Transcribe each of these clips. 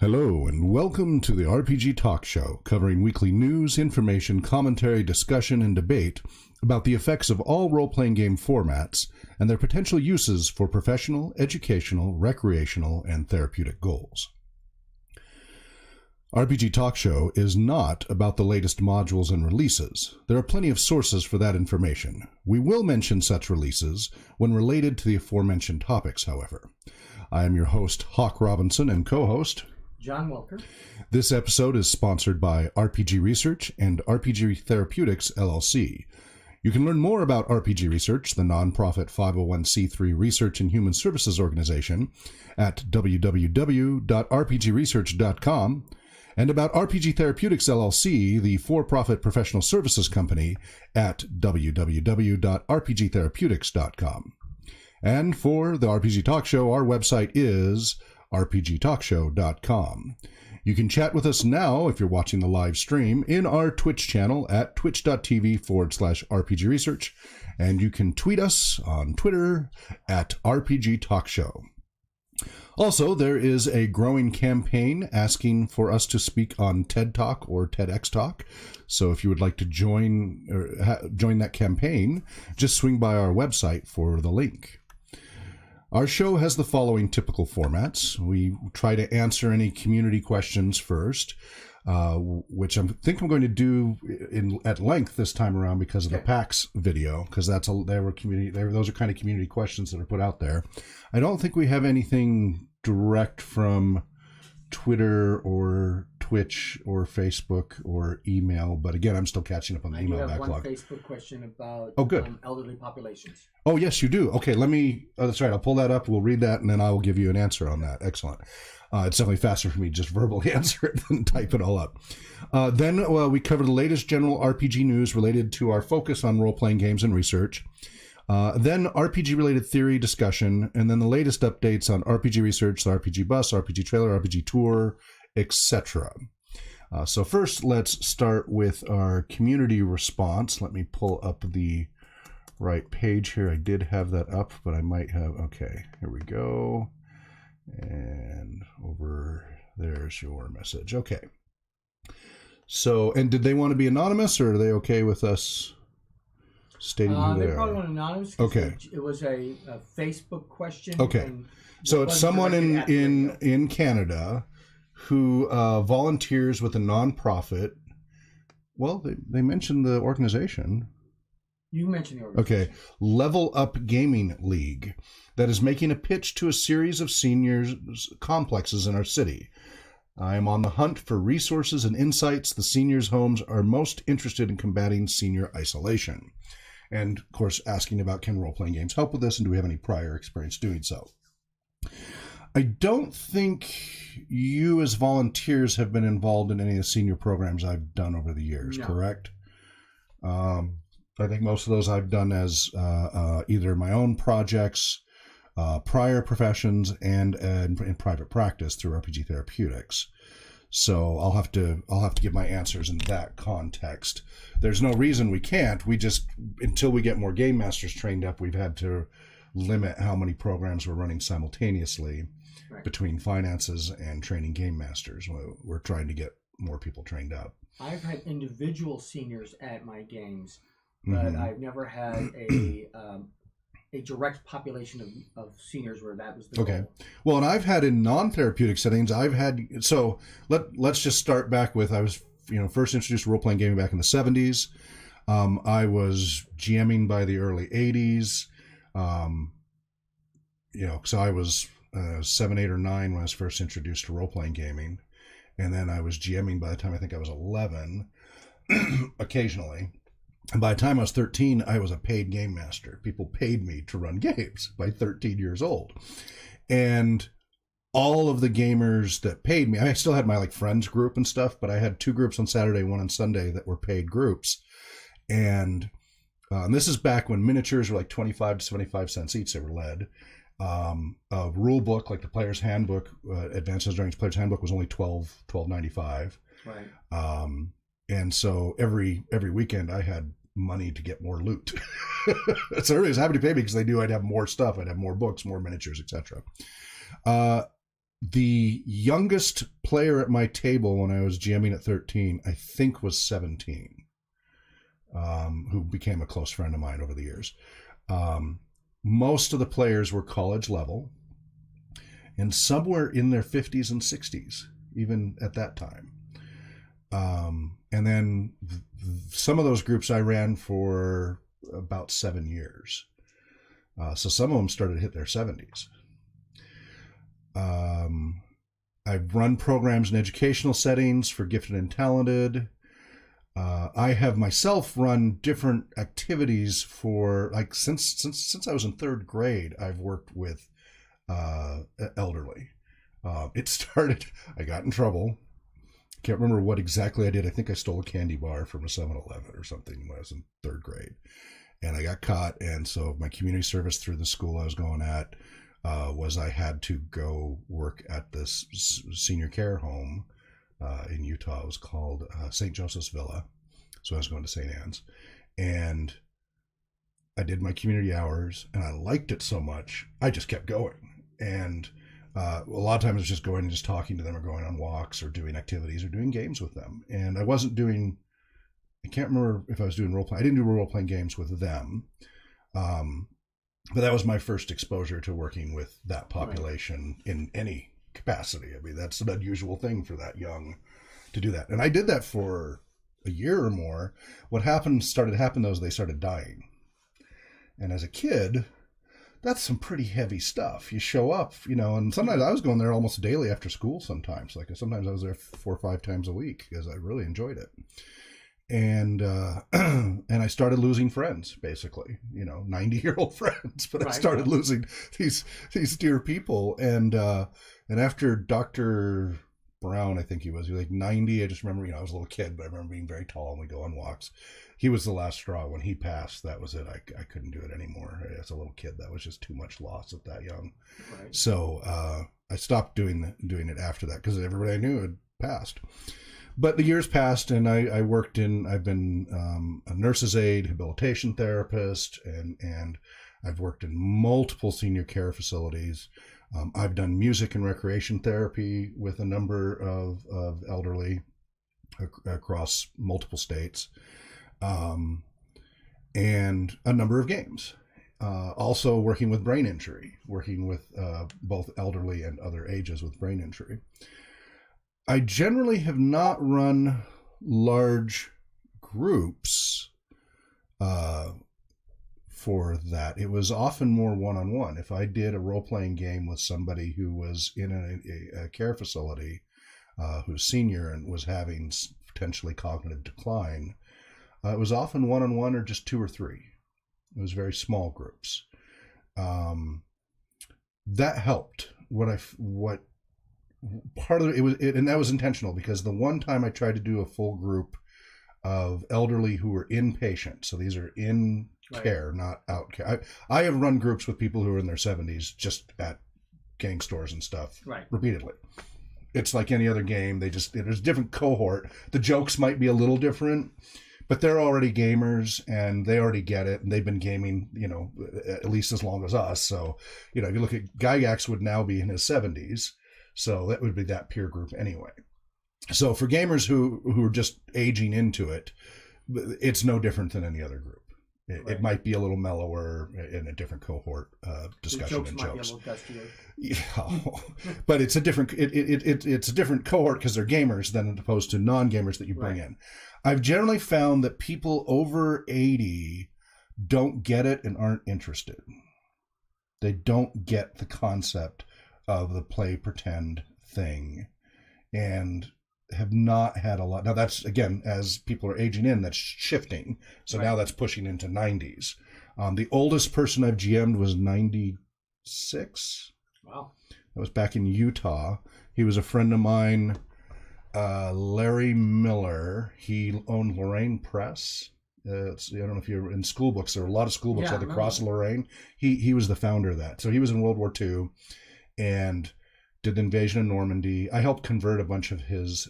Hello, and welcome to the RPG Talk Show, covering weekly news, information, commentary, discussion, and debate about the effects of all role-playing game formats and their potential uses for professional, educational, recreational, and therapeutic goals. RPG Talk Show is not about the latest modules and releases. There are plenty of sources for that information. We will mention such releases when related to the aforementioned topics, however. I am your host, Hawk Robinson, and co-host John Welker. This episode is sponsored by RPG Research and RPG Therapeutics, LLC. You can learn more about RPG Research, the nonprofit 501c3 research and human services organization, at www.rpgresearch.com, and about RPG Therapeutics, LLC, the for-profit professional services company, at www.rpgtherapeutics.com. And for the RPG Talk Show, our website is rpgtalkshow.com. You can chat with us now, if you're watching the live stream, in our Twitch channel at twitch.tv/RPG Research, and you can tweet us on Twitter at RPG Talk Show. Also, there is a growing campaign asking for us to speak on TED Talk or TEDx Talk. So if you would like to join that campaign, just swing by our website for the link. Our show has the following typical formats. We try to answer any community questions first, which I think I'm going to do at length this time around because of the Pax video, because those are kind of community questions that are put out there. I don't think we have anything direct from Twitter or Twitch or Facebook or email, but again, I'm still catching up on the email backlog. I do have one Facebook question about elderly populations. Oh, yes, you do. Okay, that's right, I'll pull that up, we'll read that, and then I will give you an answer on that. Excellent. It's definitely faster for me to just verbally answer it than type it all up. Then we cover the latest general RPG news related to our focus on role-playing games and research. Then RPG-related theory discussion, and then the latest updates on RPG Research, the RPG Bus, RPG Trailer, RPG Tour, etc. So first, let's start with our community response. Let me pull up the right page here. I did have that up, but I might have... Okay, here we go. And over there's your message. Okay. So, and did they want to be anonymous, or are they okay with us stating who they are? They probably want anonymous. Okay. It was a Facebook question. Okay. So it's someone in Canada who volunteers with a nonprofit. Well, they mentioned the organization. You mentioned the organization. Okay. Level Up Gaming League that is making a pitch to a series of seniors complexes in our city. I am on the hunt for resources and insights. The seniors' homes are most interested in combating senior isolation. And, of course, asking about, can role-playing games help with this, and do we have any prior experience doing so? I don't think you as volunteers have been involved in any of the senior programs I've done over the years, correct? I think most of those I've done as either my own projects, prior professions, and in private practice through RPG Therapeutics. So I'll have to give my answers in that context. There's no reason we can't. We just, until we get more game masters trained up, we've had to limit how many programs we're running simultaneously between finances and training game masters. We're trying to get more people trained up. I've had individual seniors at my games, but I've never had a direct population of seniors where that was the goal. Well, and I've had in non-therapeutic settings, so let's just start back with, I was first introduced to role-playing gaming back in the 70s. I was GMing by the early 80s. So I was 7, 8, or 9 when I was first introduced to role-playing gaming. And then I was GMing by the time I think I was 11, occasionally. And by the time I was 13, I was a paid game master. People paid me to run games by 13 years old. And all of the gamers that paid me, I still had my friends group and stuff, but I had 2 groups on Saturday, 1 on Sunday that were paid groups. And this is back when miniatures were 25 to 75 cents each. They were lead. A rule book, like the Player's Handbook, Advanced Dragons Player's Handbook, was only $12.95. Right. And so every weekend I had money to get more loot. So everybody was happy to pay me because they knew I'd have more stuff. I'd have more books, more miniatures, etc. The youngest player at my table when I was GMing at 13, I think was 17, who became a close friend of mine over the years. Most of the players were college level, and some were in their 50s and 60s, even at that time. And then some of those groups I ran for about 7 years. So some of them started to hit their 70s. I've run programs in educational settings for gifted and talented. I have myself run different activities for, like, since I was in third grade, I've worked with elderly. It started, I got in trouble. Can't remember what exactly I did. I think I stole a candy bar from a 7-Eleven or something when I was in third grade. And I got caught. And so my community service through the school I was going at was I had to go work at this senior care home in Utah. It was called St. Joseph's Villa. So I was going to St. Anne's. And I did my community hours, and I liked it so much, I just kept going. And a lot of times it was just going and just talking to them, or going on walks, or doing activities, or doing games with them. And I wasn't doing, I can't remember if I was doing role-playing. I didn't do role-playing games with them. But that was my first exposure to working with that population in any capacity. I mean, that's an unusual thing for that young to do that. And I did that for a year or more. What started to happen, though, is they started dying. And as a kid, that's some pretty heavy stuff. You show up, and sometimes I was going there almost daily after school sometimes. Like, sometimes I was there 4 or 5 times a week because I really enjoyed it. And and I started losing friends, basically, 90-year-old friends. But I started losing these dear people. And after Dr. Brown, I think he was like 90. I just remember, I was a little kid, but I remember being very tall and we go on walks. He was the last straw. When he passed, that was it. I couldn't do it anymore. As a little kid, that was just too much loss at that young. Right. So I stopped doing it after that because everybody I knew had passed. But the years passed, and I've been a nurse's aide, rehabilitation therapist, and I've worked in multiple senior care facilities. I've done music and recreation therapy with a number of elderly across multiple states, and a number of games. Also working with brain injury, working with both elderly and other ages with brain injury. I generally have not run large groups for that. It was often more one-on-one. If I did a role-playing game with somebody who was in a care facility, who's senior and was having potentially cognitive decline, it was often one-on-one or just 2 or 3. It was very small groups. That helped. Part of it was, and that was intentional, because the one time I tried to do a full group of elderly who were inpatient, so these are in care, not out care. I have run groups with people who are in their 70s just at gang stores and stuff, repeatedly. It's like any other game. There's a different cohort. The jokes might be a little different, but they're already gamers and they already get it, and they've been gaming, at least as long as us. So, if you look at Gygax, would now be in his 70s. So that would be that peer group anyway. So for gamers who are just aging into it, it's no different than any other group. It might be a little mellower in a different cohort discussion and jokes. Yeah, but it's a different it's a different cohort because they're gamers than opposed to non-gamers that you bring in. I've generally found that people over 80 don't get it and aren't interested. They don't get the concept of the play pretend thing, and have not had a lot. Now that's, again, as people are aging in, that's shifting. So now that's pushing into 90s. The oldest person I've GM'd was 96. Wow. That was back in Utah. He was a friend of mine, Larry Miller. He owned Lorraine Press. I don't know if you're in school books. There are a lot of school books at the Cross of Lorraine. He was the founder of that. So he was in World War II and did the invasion of Normandy. I helped convert a bunch of his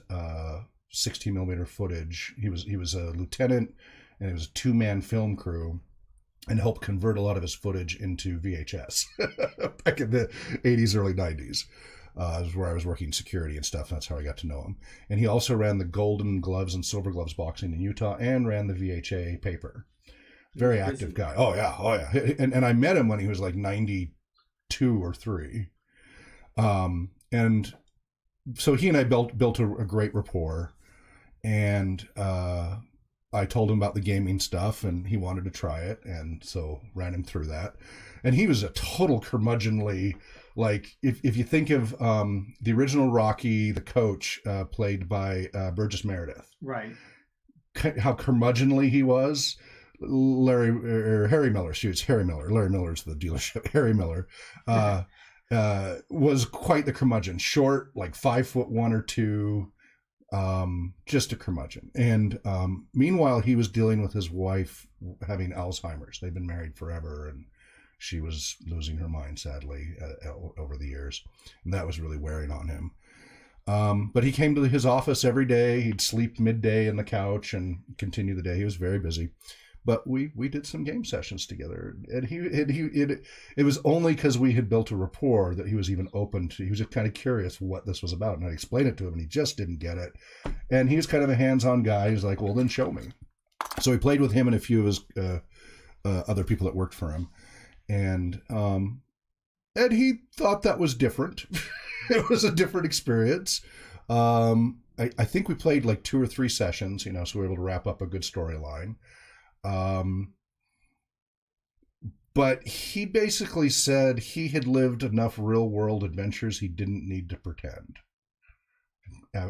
16 millimeter footage. He was a lieutenant, and it was a 2-man film crew, and helped convert a lot of his footage into VHS back in the 80s, early 90s. was where I was working security and stuff. That's how I got to know him. And he also ran the Golden Gloves and Silver Gloves boxing in Utah and ran the VHA paper. Very active guy. Oh yeah. And I met him when he was like 92 or 3. And so he and I built a great rapport. And I told him about the gaming stuff, and he wanted to try it, and so ran him through that. And he was a total curmudgeonly, like, if you think of the original Rocky, the coach, played by Burgess Meredith. Right. How curmudgeonly he was. Harry Miller, Harry Miller. Larry Miller's the dealership. Harry Miller was quite the curmudgeon. Short, like 5'1" or 2. Just a curmudgeon. And meanwhile, he was dealing with his wife having Alzheimer's. They've been married forever, and she was losing her mind, sadly, over the years. And that was really wearing on him. But he came to his office every day. He'd sleep midday in the couch and continue the day. He was very busy. But we did some game sessions together, and it was only because we had built a rapport that he was even open to. He was just kind of curious what this was about, and I explained it to him, and he just didn't get it. And he was kind of a hands-on guy. He's like, "Well, then show me." So we played with him and a few of his other people that worked for him, and he thought that was different. It was a different experience. I think we played like 2 or 3 sessions, so we were able to wrap up a good storyline. But he basically said he had lived enough real world adventures he didn't need to pretend.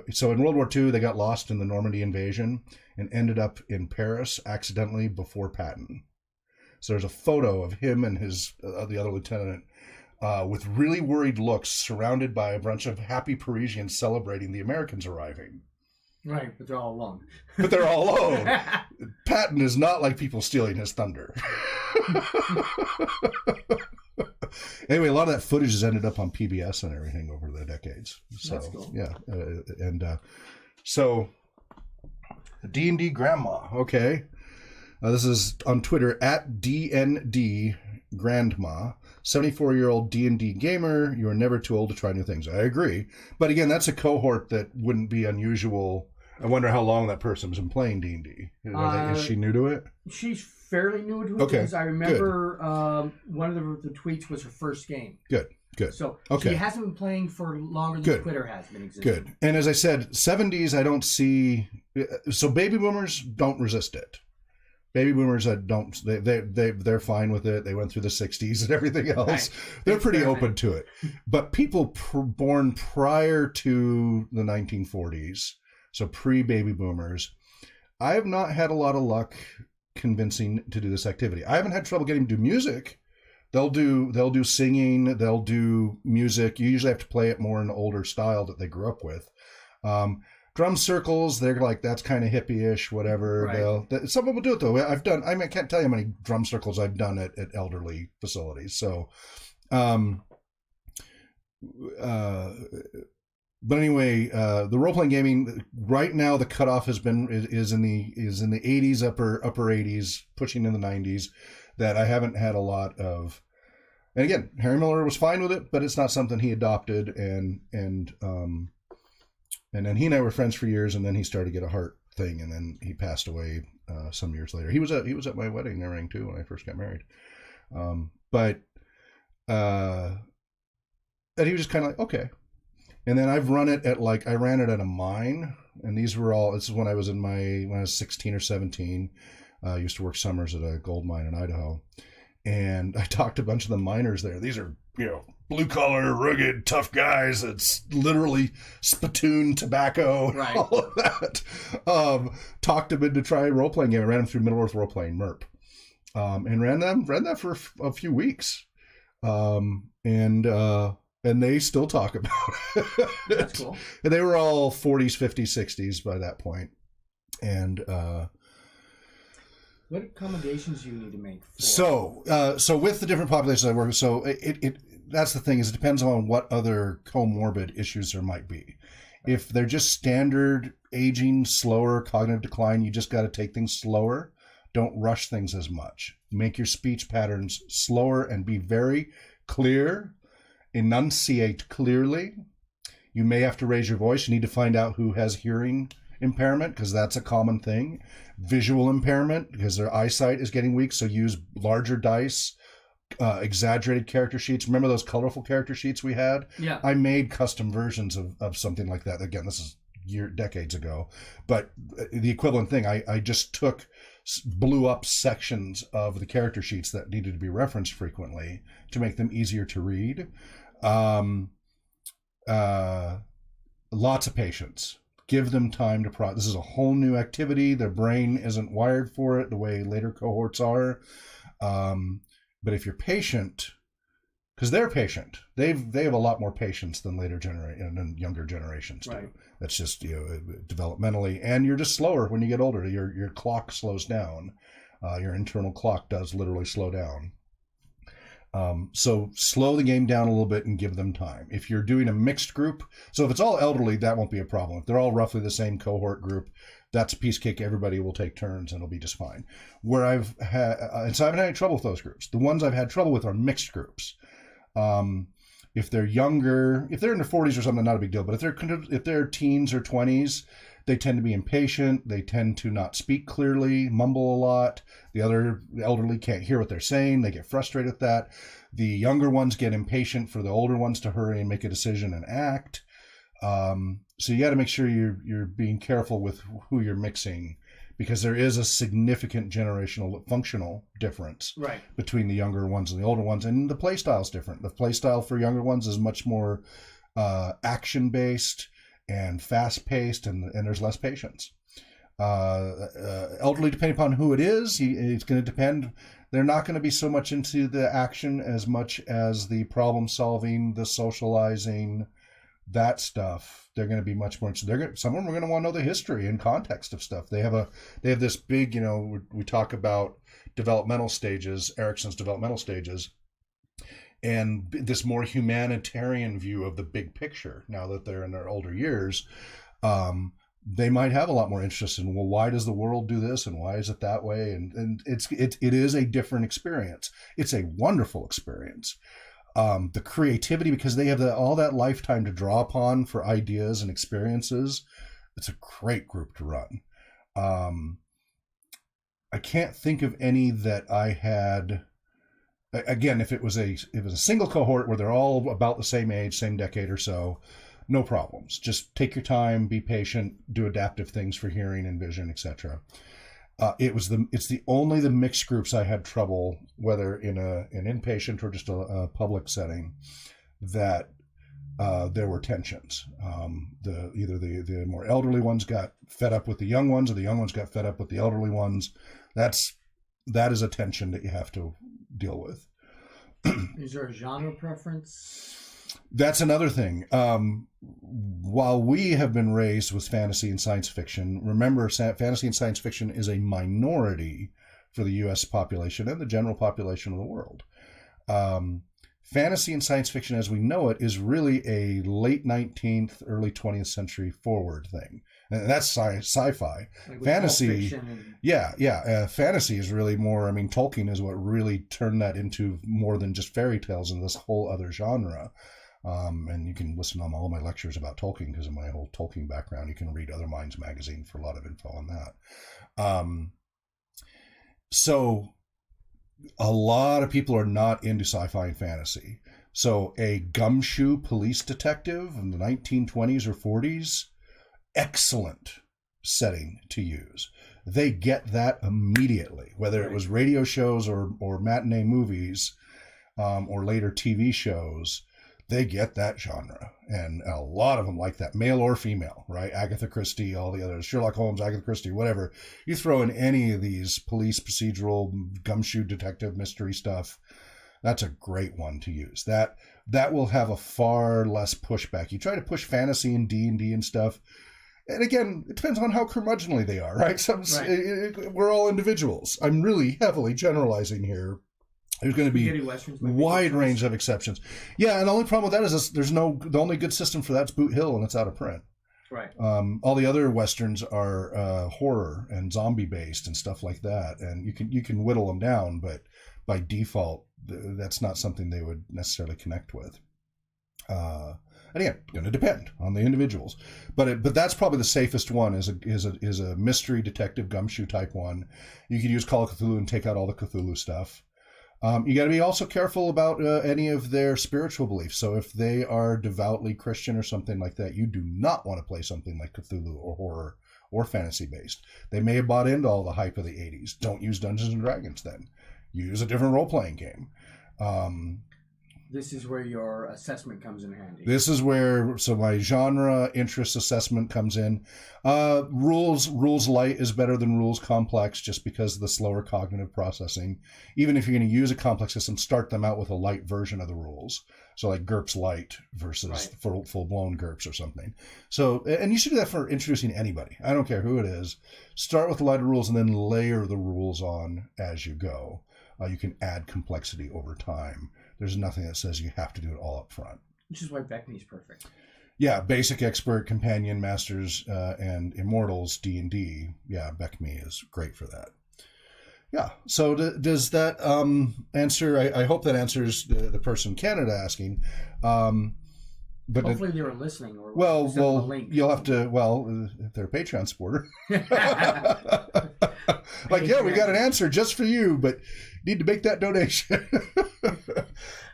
So in World War II, they got lost in the Normandy invasion and ended up in Paris accidentally before Patton. So there's a photo of him and his the other lieutenant with really worried looks, surrounded by a bunch of happy Parisians celebrating the Americans arriving. Right, but they're all alone. Patton is not like people stealing his thunder. Anyway, a lot of that footage has ended up on PBS and everything over the decades. So, that's cool. Yeah. So, D&D Grandma. Okay. This is on Twitter, at DND Grandma. 74-year-old D&D gamer. You are never too old to try new things. I agree. But again, that's a cohort that wouldn't be unusual. I wonder how long that person's been playing D&D. Is she new to it? She's fairly new to it. Okay. Because I remember one of the tweets was her first game. Good. So she hasn't been playing for longer than Twitter has been existing. Good. And as I said, 70s, I don't see... So baby boomers don't resist it. Baby boomers they're fine with it. They went through the 60s and everything else. Right. They're pretty open to it. But people born prior to the 1940s, so pre-baby boomers, I have not had a lot of luck convincing to do this activity. I haven't had trouble getting them to do music. They'll do singing, they'll do music. You usually have to play it more in the older style that they grew up with. Drum circles, they're like, that's kind of hippie-ish, whatever. Right. Some people do it, though. I can't tell you how many drum circles I've done at elderly facilities. So, but anyway, the role-playing gaming, right now, the cutoff is in the 80s, upper 80s, pushing in the 90s, that I haven't had a lot of. And again, Harry Miller was fine with it, but it's not something he adopted, and then he and I were friends for years, and then he started to get a heart thing, and then he passed away some years later. He was at my wedding and everything too when I first got married. And he was just kind of like, okay. And then I've run it I ran it at a mine, and this is when I was when I was 16 or 17. I used to work summers at a gold mine in Idaho, and I talked to a bunch of the miners there. These are, blue collar, rugged, tough guys. It's literally spittoon tobacco, right. All of that. Talked them into try a role playing game. I ran them through Middle Earth role playing MERP, and ran that for a few weeks, and they still talk about it. That's cool. And they were all 40s, 50s, 60s by that point, and. What accommodations do you need to make for? So with the different populations I work with, so that's the thing, is it depends on what other comorbid issues there might be. If they're just standard aging, slower, cognitive decline, you just got to take things slower. Don't rush things as much. Make your speech patterns slower and be very clear. Enunciate clearly. You may have to raise your voice. You need to find out who has hearing impairment, because that's a common thing. Visual impairment, because their eyesight is getting weak, so use larger dice. Exaggerated character sheets. Remember those colorful character sheets we had? Yeah. I made custom versions of something like that. Again, this is decades ago, but the equivalent thing, I just blew up sections of the character sheets that needed to be referenced frequently to make them easier to read. Lots of patience. Give them time to process. This is a whole new activity. Their brain isn't wired for it the way later cohorts are. But if you're patient, because they're patient, they have a lot more patience than younger generations do. Right. That's just, developmentally, and you're just slower when you get older. Your clock slows down. Your internal clock does literally slow down. So slow the game down a little bit and give them time. If you're doing a mixed group, so if it's all elderly, that won't be a problem. If they're all roughly the same cohort group, that's a piece of cake. Everybody will take turns and it'll be just fine. Where I've had, and so I haven't had any trouble with those groups. The ones I've had trouble with are mixed groups. If they're younger, if they're in their 40s or something, not a big deal. But if they're teens or 20s, they tend to be impatient. They tend to not speak clearly, mumble a lot. The elderly can't hear what they're saying. They get frustrated with that. The younger ones get impatient for the older ones to hurry and make a decision and act. So you got to make sure you're being careful with who you're mixing, because there is a significant generational functional difference between the younger ones and the older ones, and the play style is different. The play style for younger ones is much more action based and fast paced, and there's less patience. Elderly, depending upon who it is, it's going to depend. They're not going to be so much into the action as much as the problem solving, the socializing, that stuff. They're going to be much more interested. Some of them are going to want to know the history and context of stuff. They have this big, we talk about developmental stages, Erickson's developmental stages, and this more humanitarian view of the big picture. Now that they're in their older years, they might have a lot more interest in, well, why does the world do this and why is it that way? And it is a different experience. It's a wonderful experience. The creativity, because they have all that lifetime to draw upon for ideas and experiences. It's a great group to run. I can't think of any that I had. Again, if it was a single cohort where they're all about the same age, same decade or so, no problems. Just take your time, be patient, do adaptive things for hearing and vision, etc. It's only the mixed groups I had trouble, whether in an inpatient or just a public setting, that there were tensions. Either the more elderly ones got fed up with the young ones, or the young ones got fed up with the elderly ones. That is a tension that you have to deal with. Is there a genre preference? That's another thing. While we have been raised with fantasy and science fiction, remember, fantasy and science fiction is a minority for the U.S. population and the general population of the world. Fantasy and science fiction as we know it is really a late 19th, early 20th century forward thing. And that's sci-fi. Like fantasy, fantasy is really more, Tolkien is what really turned that into more than just fairy tales and this whole other genre. And you can listen on all my lectures about Tolkien because of my whole Tolkien background. You can read Other Minds magazine for a lot of info on that. So a lot of people are not into sci-fi and fantasy. So a gumshoe police detective in the 1920s or 40s, excellent setting to use. They get that immediately, whether it was radio shows or matinee movies, or later TV shows. They get that genre, and a lot of them like that, male or female, right? Agatha Christie, all the others, Sherlock Holmes, Agatha Christie, whatever. You throw in any of these police, procedural, gumshoe detective mystery stuff, that's a great one to use. That will have a far less pushback. You try to push fantasy and D&D and stuff, and again, it depends on how curmudgeonly they are, right? We're all individuals. I'm really heavily generalizing here. There's going to be a wide range of exceptions. Yeah, and the only problem with that is the only good system for that's Boot Hill, and it's out of print. Right. All the other Westerns are horror and zombie based and stuff like that, and you can whittle them down, but by default, that's not something they would necessarily connect with. And again, going to depend on the individuals, but that's probably the safest one. Is a mystery detective gumshoe type one. You could use Call of Cthulhu and take out all the Cthulhu stuff. You got to be also careful about any of their spiritual beliefs. So if they are devoutly Christian or something like that, you do not want to play something like Cthulhu or horror or fantasy based. They may have bought into all the hype of the 80s. Don't use Dungeons and Dragons then. Use a different role-playing game. This is where your assessment comes in handy. This is where, so my genre interest assessment comes in. Rules light is better than rules complex just because of the slower cognitive processing. Even if you're going to use a complex system, start them out with a light version of the rules. So like GURPS light versus full-blown GURPS or something. So, and you should do that for introducing anybody. I don't care who it is. Start with the lighter rules and then layer the rules on as you go. You can add complexity over time. There's nothing that says you have to do it all up front. Which is why Beckney's perfect. Yeah, Basic, Expert, Companion, Masters, and Immortals, D&D. Yeah, Beckney is great for that. Yeah, so does that answer? I hope that answers the person in Canada asking. But hopefully they were listening. Or well, you'll have to, if they're a Patreon supporter. Like, yeah, we got an answer just for you, but need to make that donation.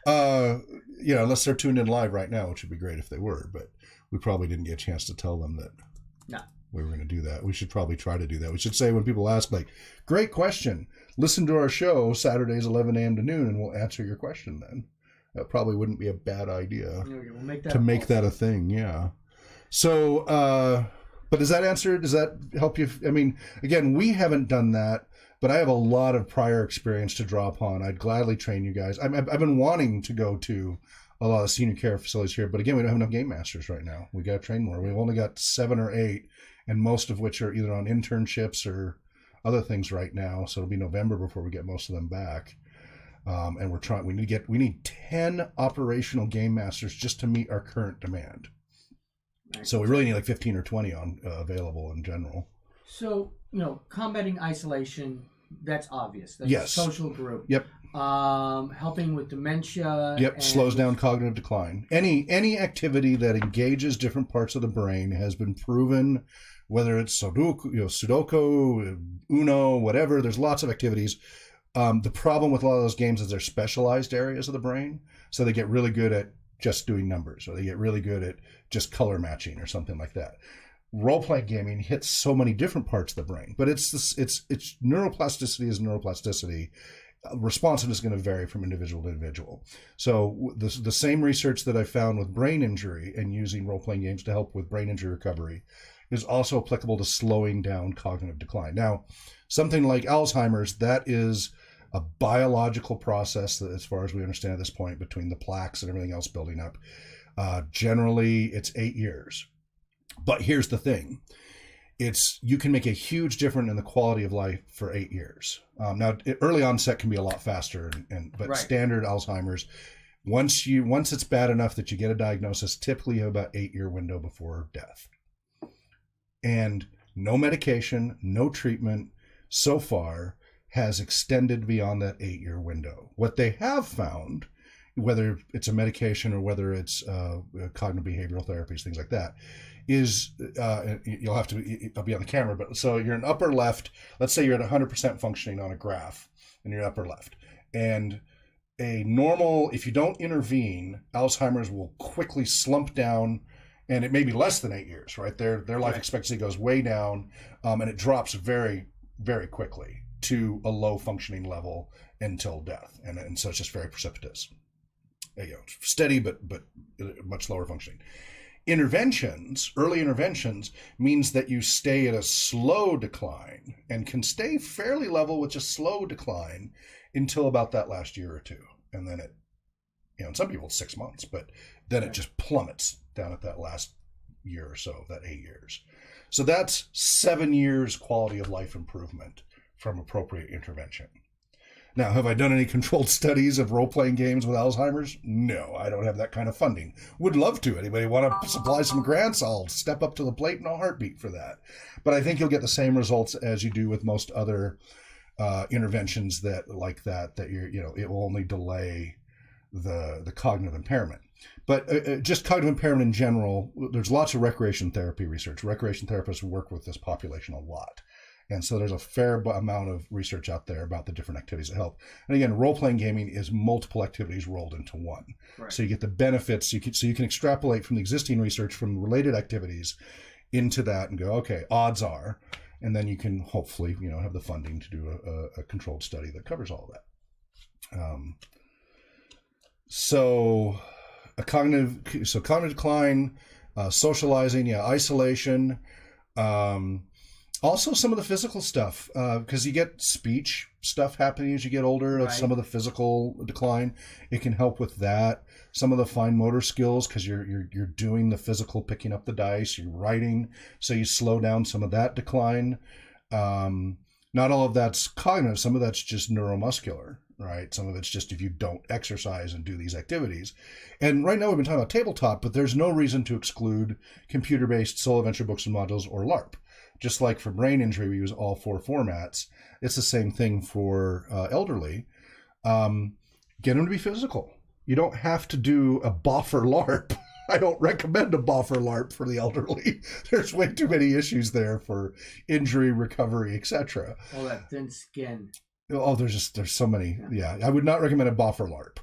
Unless they're tuned in live right now, which would be great if they were, but we probably didn't get a chance to tell them that we were going to do that. We should probably try to do that. We should say when people ask, like, great question, listen to our show Saturdays 11 a.m. to noon, and we'll answer your question then. That probably wouldn't be a bad idea we'll make that a thing. Yeah. So, but does that help you? I mean, again, we haven't done that, but I have a lot of prior experience to draw upon. I'd gladly train you guys. I've been wanting to go to a lot of senior care facilities here, but again, we don't have enough game masters right now. We got to train more. We've only got 7 or 8, and most of which are either on internships or other things right now. So it'll be November before we get most of them back. And we need 10 operational game masters just to meet our current demand. Nice. So we really need like 15 or 20 on available in general. So, combating isolation, that's obvious. That's yes. a social group. Yep. Helping with dementia. Yep. Slows down cognitive decline. Any activity that engages different parts of the brain has been proven, whether it's Sudoku, Uno, whatever. There's lots of activities. The problem with a lot of those games is they're specialized areas of the brain. So they get really good at just doing numbers, or they get really good at just color matching or something like that. Role-playing gaming hits so many different parts of the brain, but it's neuroplasticity is neuroplasticity. Responsiveness is going to vary from individual to individual. So the same research that I found with brain injury and using role-playing games to help with brain injury recovery is also applicable to slowing down cognitive decline. Now, something like Alzheimer's, that is a biological process that, as far as we understand at this point, between the plaques and everything else building up. Generally, it's 8 years. But here's the thing. You can make a huge difference in the quality of life for 8 years. Now, early onset can be a lot faster, but right. Standard Alzheimer's, once it's bad enough that you get a diagnosis, typically you have about 8-year window before death. And no medication, no treatment so far has extended beyond that 8-year window. What they have found, whether it's a medication or whether it's cognitive behavioral therapies, things like that, is I'll be on the camera, but so you're in upper left, let's say you're at 100% functioning on a graph and you're upper left. And a normal, if you don't intervene, Alzheimer's will quickly slump down, and it may be less than 8 years, right? Their life expectancy goes way down, and it drops very, very quickly to a low functioning level until death. And so it's just very precipitous. Steady, but much lower functioning. Early interventions means that you stay at a slow decline and can stay fairly level with just slow decline until about that last year or two. And then in some people it's 6 months, but then it just plummets down at that last year or so, that 8 years. So that's 7 years quality of life improvement from appropriate intervention. Now, have I done any controlled studies of role-playing games with Alzheimer's? No, I don't have that kind of funding. Would love to. Anybody want to supply some grants? I'll step up to the plate in a heartbeat for that. But I think you'll get the same results as you do with most other interventions that it will only delay the cognitive impairment. But just cognitive impairment in general, there's lots of recreation therapy research. Recreation therapists work with this population a lot. And so there's a fair amount of research out there about the different activities that help. And again, role-playing gaming is multiple activities rolled into one. Right. So you get the benefits. So you can extrapolate from the existing research from related activities into that and go, okay, odds are, and then you can hopefully, have the funding to do a controlled study that covers all of that. So cognitive decline, socializing, isolation, also some of the physical stuff, because you get speech stuff happening as you get older. Right. Some of the physical decline, it can help with that. Some of the fine motor skills, because you're doing the physical, picking up the dice, you're writing, so you slow down some of that decline. Not all of that's cognitive. Some of that's just neuromuscular, right? Some of it's just if you don't exercise and do these activities. And right now we've been talking about tabletop, but there's no reason to exclude computer-based solo adventure books and modules or LARP. Just like for brain injury, we use all 4 formats. It's the same thing for elderly. Get them to be physical. You don't have to do a boffer LARP. I don't recommend a boffer LARP for the elderly. There's way too many issues there for injury, recovery, etc. All that thin skin. Oh, there's so many. Yeah, I would not recommend a boffer LARP.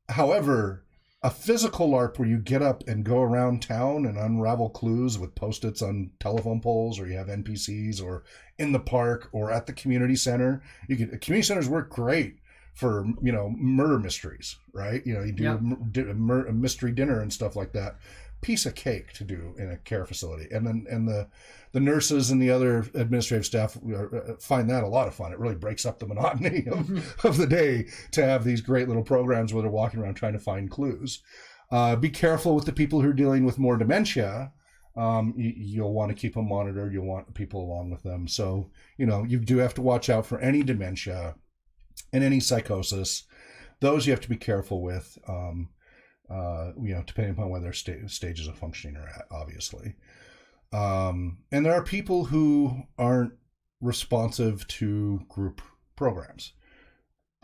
However, a physical LARP where you get up and go around town and unravel clues with Post-its on telephone poles, or you have NPCs, or in the park, or at the community center. Community centers work great for, murder mysteries, right? You do a mystery dinner and stuff like that. Piece of cake to do in a care facility. And the nurses and the other administrative staff find that a lot of fun. It really breaks up the monotony of the day to have these great little programs where they're walking around trying to find clues. Be careful with the people who are dealing with more dementia. You'll want to keep them monitored. You'll want people along with them. So, you do have to watch out for any dementia and any psychosis. Those you have to be careful with. Depending upon where their stages of functioning are at, obviously. And there are people who aren't responsive to group programs.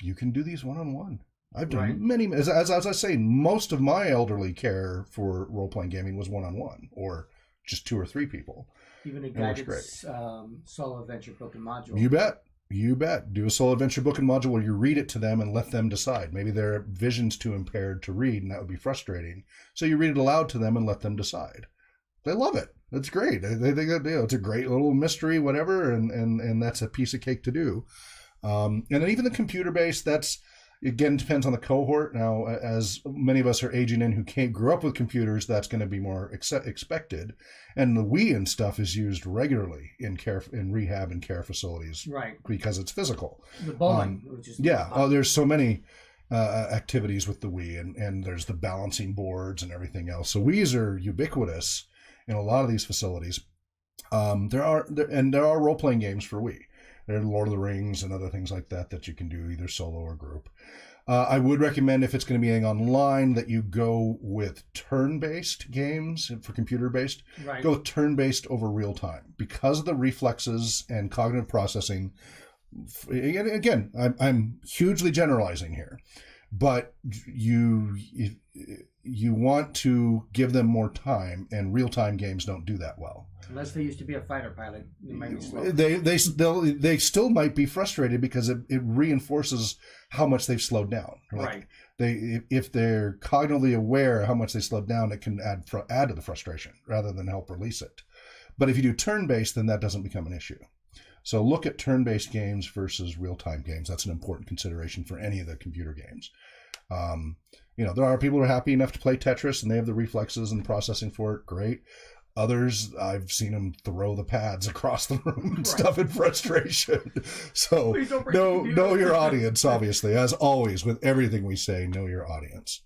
You can do these one-on-one. I've done many, as I say, most of my elderly care for role-playing gaming was one-on-one, or just 2 or 3 people. Even a guided solo adventure book and module. You bet. Do a solo adventure book and module where you read it to them and let them decide. Maybe their vision's too impaired to read, and that would be frustrating. So you read it aloud to them and let them decide. They love it. It's great. They think it's a great little mystery, whatever, and that's a piece of cake to do. And then even the computer-based, that's, again, depends on the cohort. Now, as many of us are aging in who grew up with computers, that's going to be more expected. And the Wii and stuff is used regularly in rehab and care facilities, right? Because it's physical. The bowling, which is there's so many activities with the Wii, and there's the balancing boards and everything else. So Wiis are ubiquitous in a lot of these facilities. There are role-playing games for Wii. There are Lord of the Rings and other things like that you can do either solo or group. I would recommend, if it's going to be online, that you go with turn-based games for computer-based. Right. Go with turn-based over real-time. Because of the reflexes and cognitive processing, again, I'm hugely generalizing here, but you want to give them more time, and real-time games don't do that well. Unless they used to be a fighter pilot, they might be slow. They still might be frustrated because it reinforces how much they've slowed down. Right. If they're cognitively aware how much they slowed down, it can add to the frustration rather than help release it. But if you do turn-based, then that doesn't become an issue. So look at turn-based games versus real-time games. That's an important consideration for any of the computer games. There are people who are happy enough to play Tetris and they have the reflexes and processing for it. Great. Others, I've seen them throw the pads across the room and stuff in frustration. So know your audience, obviously. As always, with everything we say, know your audience.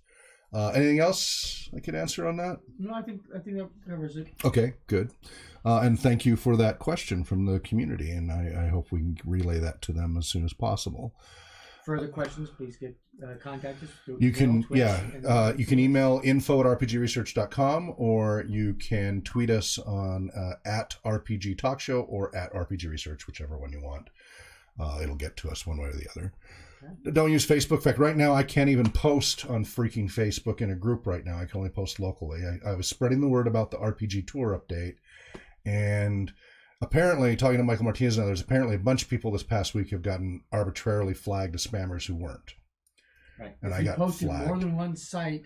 Anything else I could answer on that? No, I think that covers it. Okay, good. And thank you for that question from the community, and I hope we can relay that to them as soon as possible. Further questions, please contact us. You can you can email info@rpgresearch.com, or you can tweet us on at RPG Talk Show or at RPG Research, whichever one you want. It'll get to us one way or the other. Don't use Facebook. In fact, right now I can't even post on freaking Facebook in a group right now. I can only post locally. I was spreading the word about the RPG Tour update, and apparently, talking to Michael Martinez and others, apparently a bunch of people this past week have gotten arbitrarily flagged as spammers who weren't. Right. And if I got posted flagged. more than one site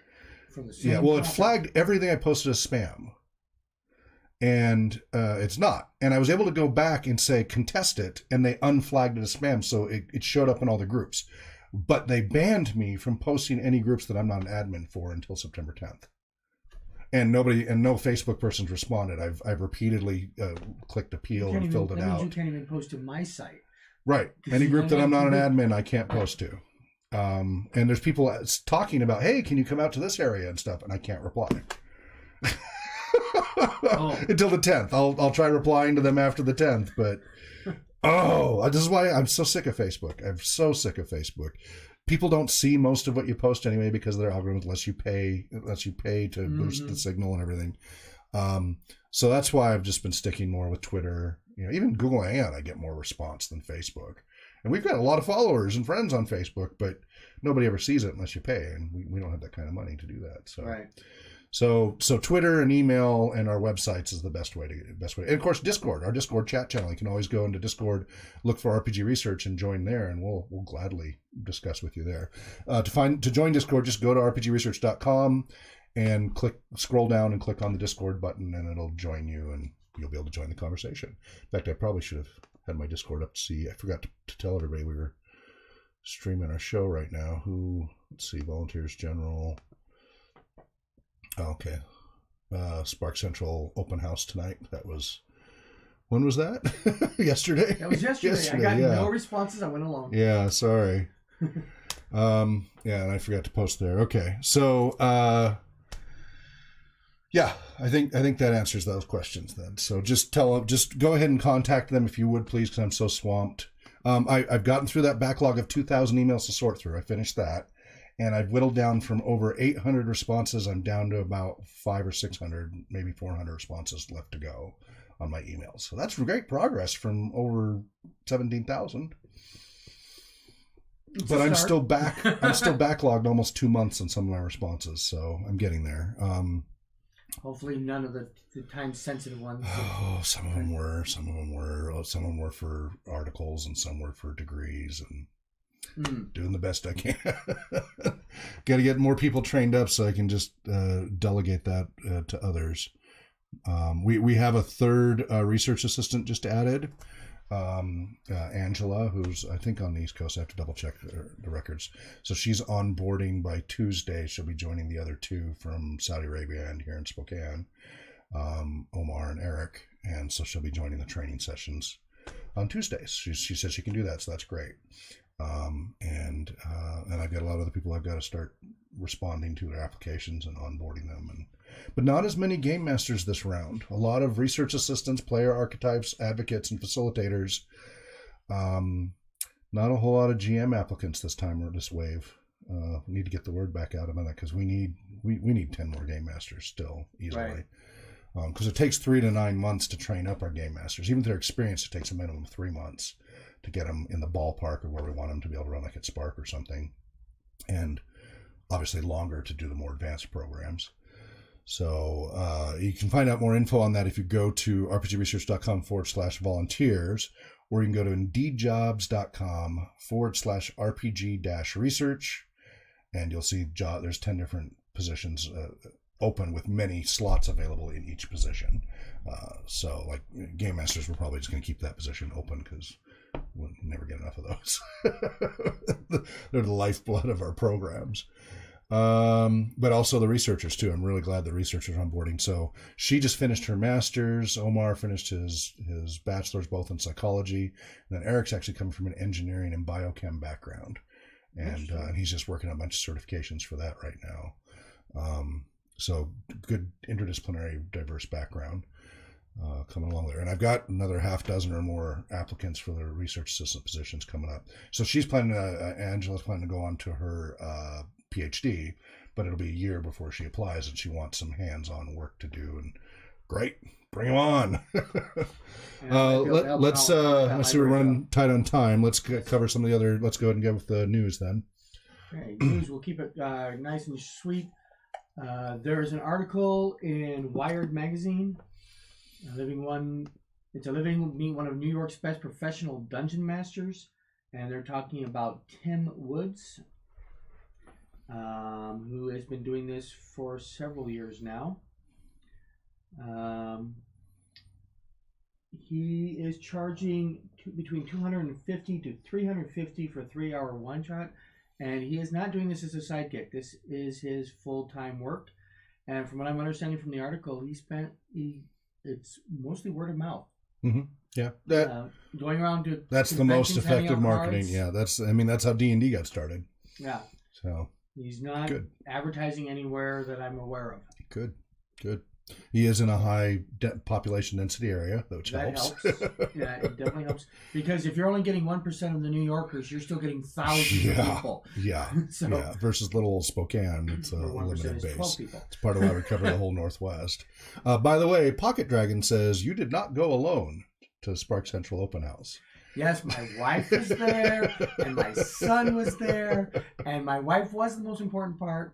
from the same Yeah, well, it topic. flagged everything I posted as spam. And it's not. And I was able to go back and say, contest it, and they unflagged it as spam, so it showed up in all the groups. But they banned me from posting any groups that I'm not an admin for until September 10th. And no Facebook person's responded. I've repeatedly clicked appeal and filled it that out. means you can't even post to my site. Right. Any group that I'm not an admin, I can't post to. And there's people talking about, hey, can you come out to this area and stuff? And I can't reply. Until the 10th. I'll try replying to them after the 10th. But, this is why I'm so sick of Facebook. I'm so sick of Facebook. People don't see most of what you post anyway because of their algorithms, unless you pay to boost the signal and everything. So that's why I've just been sticking more with Twitter. Even Google Hangout, I get more response than Facebook. And we've got a lot of followers and friends on Facebook, but nobody ever sees it unless you pay, and we don't have that kind of money to do that. So, right. So Twitter and email and our websites is the best way. And of course, Discord, our Discord chat channel. You can always go into Discord, look for RPG Research, and join there, and we'll gladly discuss with you there. To join Discord, just go to rpgresearch.com and scroll down and click on the Discord button, and it'll join you, and you'll be able to join the conversation. In fact, I probably should have had my Discord up to see. I forgot to tell everybody we were streaming our show right now. Let's see, Volunteers General. Okay. Spark Central open house tonight. When was that? Yesterday? That was yesterday. I got no responses. I went alone. Yeah, sorry. And I forgot to post there. Okay. So, I think that answers those questions then. So just go ahead and contact them if you would, please, because I'm so swamped. I've gotten through that backlog of 2,000 emails to sort through. I finished that. And I've whittled down from over 800 responses. I'm down to about 500 or 600, maybe 400 responses left to go on my emails. So that's great progress from over 17,000. But I'm still backlogged almost 2 months on some of my responses. So I'm getting there. Hopefully none of the time-sensitive ones. Some of them were. Some of them were for articles, and some were for degrees, and doing the best I can. Got to get more people trained up so I can just delegate that to others. We have a third research assistant just added, Angela, who's I think on the East Coast. I have to double check the records. So she's onboarding by Tuesday. She'll be joining the other two from Saudi Arabia and here in Spokane, Omar and Eric. And so she'll be joining the training sessions on Tuesdays. She says she can do that, so that's great. And I've got a lot of other people I've got to start responding to their applications and onboarding them. But not as many game masters this round. A lot of research assistants, player archetypes, advocates, and facilitators. Not a whole lot of GM applicants this time or this wave. We need to get the word back out about that because we need 10 more game masters still easily. Because it takes 3 to 9 months to train up our game masters. Even with their experience, it takes a minimum of 3 months to get them in the ballpark of where we want them to be able to run, like at Spark or something. And obviously longer to do the more advanced programs. So you can find out more info on that if you go to rpgresearch.com/volunteers, or you can go to indeedjobs.com/RPG-research, and you'll see there's 10 different positions open with many slots available in each position. So like Game Masters, we're probably just going to keep that position open because we'll never get enough of those. They're the lifeblood of our programs. But also the researchers too. I'm really glad the researchers are onboarding. So she just finished her master's. Omar finished his bachelor's, both in psychology. And then Eric's actually coming from an engineering and biochem background. And he's just working on a bunch of certifications for that right now. So good interdisciplinary, diverse background coming along there. And I've got another half dozen or more applicants for the research assistant positions coming up. So she's planning Angela's planning to go on to her PhD, but it'll be a year before she applies, and she wants some hands-on work to do and Great. Bring them on. Let's see, we're running tight on time. Let's cover some of the other. Let's go ahead and go with the news then. Okay, news. We'll keep it nice and sweet. There is an article in Wired magazine. It's a living one of New York's best professional dungeon masters, and they're talking about Tim Woods, who has been doing this for several years now. He is charging between $250 to $350 for a 3-hour one shot, and he is not doing this as a side gig. This is his full-time work, and from what I'm understanding from the article, it's mostly word of mouth. Mm-hmm. Yeah, going around to that's the most effective marketing. Yeah, that's how D&D got started. Yeah, so he's not advertising anywhere that I'm aware of. Good. He is in a high population density area, which helps. Yeah, it definitely helps. Because if you're only getting 1% of the New Yorkers, you're still getting thousands of people. Yeah, versus little old Spokane, it's a limited base. It's part of why we cover the whole Northwest. By the way, Pocket Dragon says, you did not go alone to Spark Central Open House. Yes, my wife was there, and my son was there, and my wife was the most important part.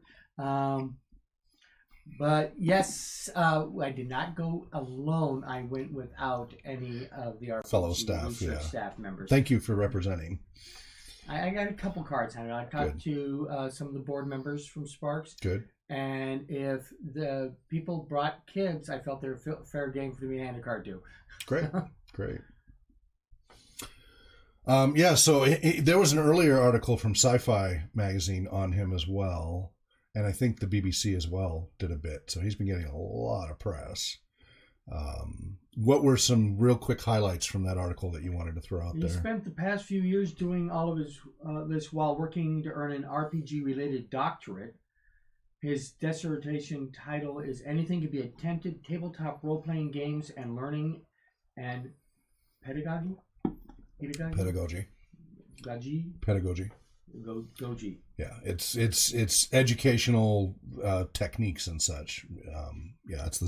But yes, I did not go alone. I went without any of the fellow staff, staff members. Thank you for representing. I got a couple cards handed. I talked to some of the board members from Sparks. Good. And if the people brought kids, I felt they were fair game for me to hand a card to. Great. So there was an earlier article from Sci-Fi magazine on him as well. And I think the BBC as well did a bit. So he's been getting a lot of press. What were some real quick highlights from that article that you wanted to throw out there? He spent the past few years doing all of his this while working to earn an RPG-related doctorate. His dissertation title is Anything Can Be Attempted, Tabletop Role-Playing Games and Learning and Pedagogy. Goji. Yeah, it's educational techniques and such. It's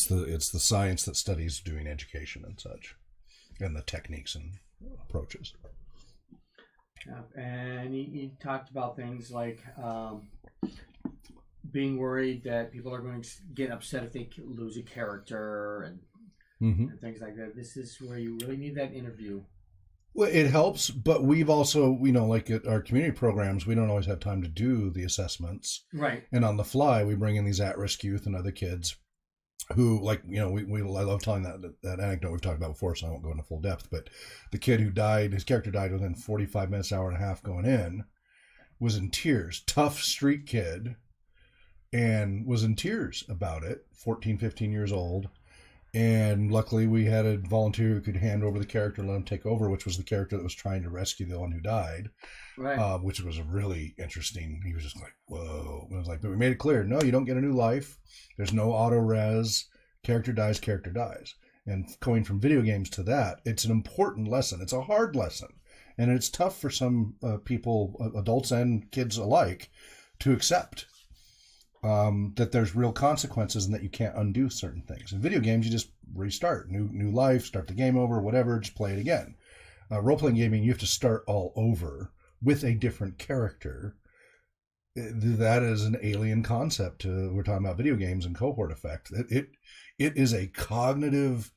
the science that studies doing education and such, and the techniques and approaches. And he talked about things like being worried that people are going to get upset if they lose a character and things like that. This is where you really need that interview. Well, it helps, but we've also, like at our community programs, we don't always have time to do the assessments. Right. And on the fly, we bring in these at-risk youth and other kids who, I love telling that anecdote we've talked about before, so I won't go into full depth, but the kid who died, his character died within 45 minutes, hour and a half going in, was in tears. Tough street kid, and was in tears about it, 14, 15 years old. And luckily we had a volunteer who could hand over the character and let him take over, which was the character that was trying to rescue the one who died. Right. Which was really interesting. He was just like, whoa. And I was like, but we made it clear, no, you don't get a new life. There's no auto-res. Character dies. And going from video games to that, it's an important lesson. It's a hard lesson. And it's tough for some people, adults and kids alike, to accept. That there's real consequences and that you can't undo certain things. In video games, you just restart, new life, start the game over, whatever, just play it again. Role-playing gaming, you have to start all over with a different character. That is an alien concept. We're talking about video games and cohort effect. It is a cognitive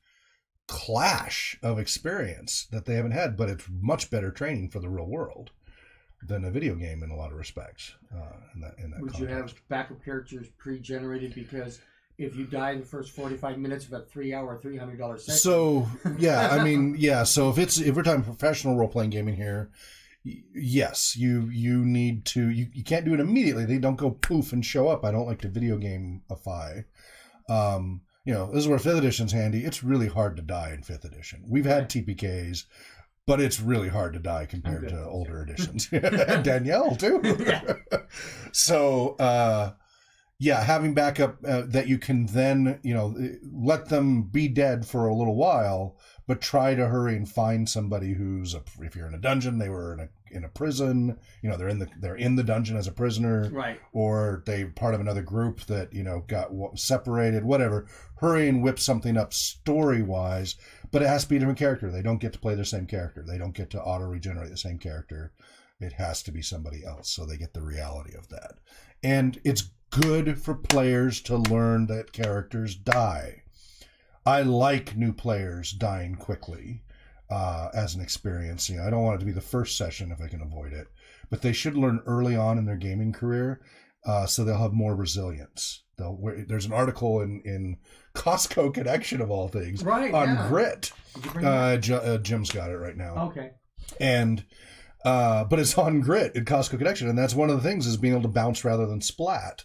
clash of experience that they haven't had, but it's much better training for the real world than a video game in a lot of respects. In that Would context. You have backup characters pre-generated? Because if you die in the first 45 minutes of a 3-hour, $300 session. So So if we're talking professional role-playing gaming here, yes, you need to. You can't do it immediately. They don't go poof and show up. I don't like to video game-ify. This is where 5th edition's handy. It's really hard to die in 5th edition. We've had TPKs. But it's really hard to die compared to older editions. Danielle, too. So, having backup that you can then, let them be dead for a little while, but try to hurry and find somebody who's, if you're in a dungeon, they were in a in a prison. You know, they're in the dungeon as a prisoner, right? Or they're part of another group that, you know, got separated. Whatever. Hurry and whip something up story wise, but it has to be a different character. They don't get to play their same character. They don't get to auto regenerate the same character. It has to be somebody else, so they get the reality of that. And it's good for players to learn that characters die. I like new players dying quickly as an experience. You know, I don't want it to be the first session if I can avoid it, but they should learn early on in their gaming career, so they'll have more resilience. There's an article in Costco Connection of all things, right, on grit. Jim's got it right now. Okay, and. But it's on grit in Costco Connection, and that's one of the things is being able to bounce rather than splat.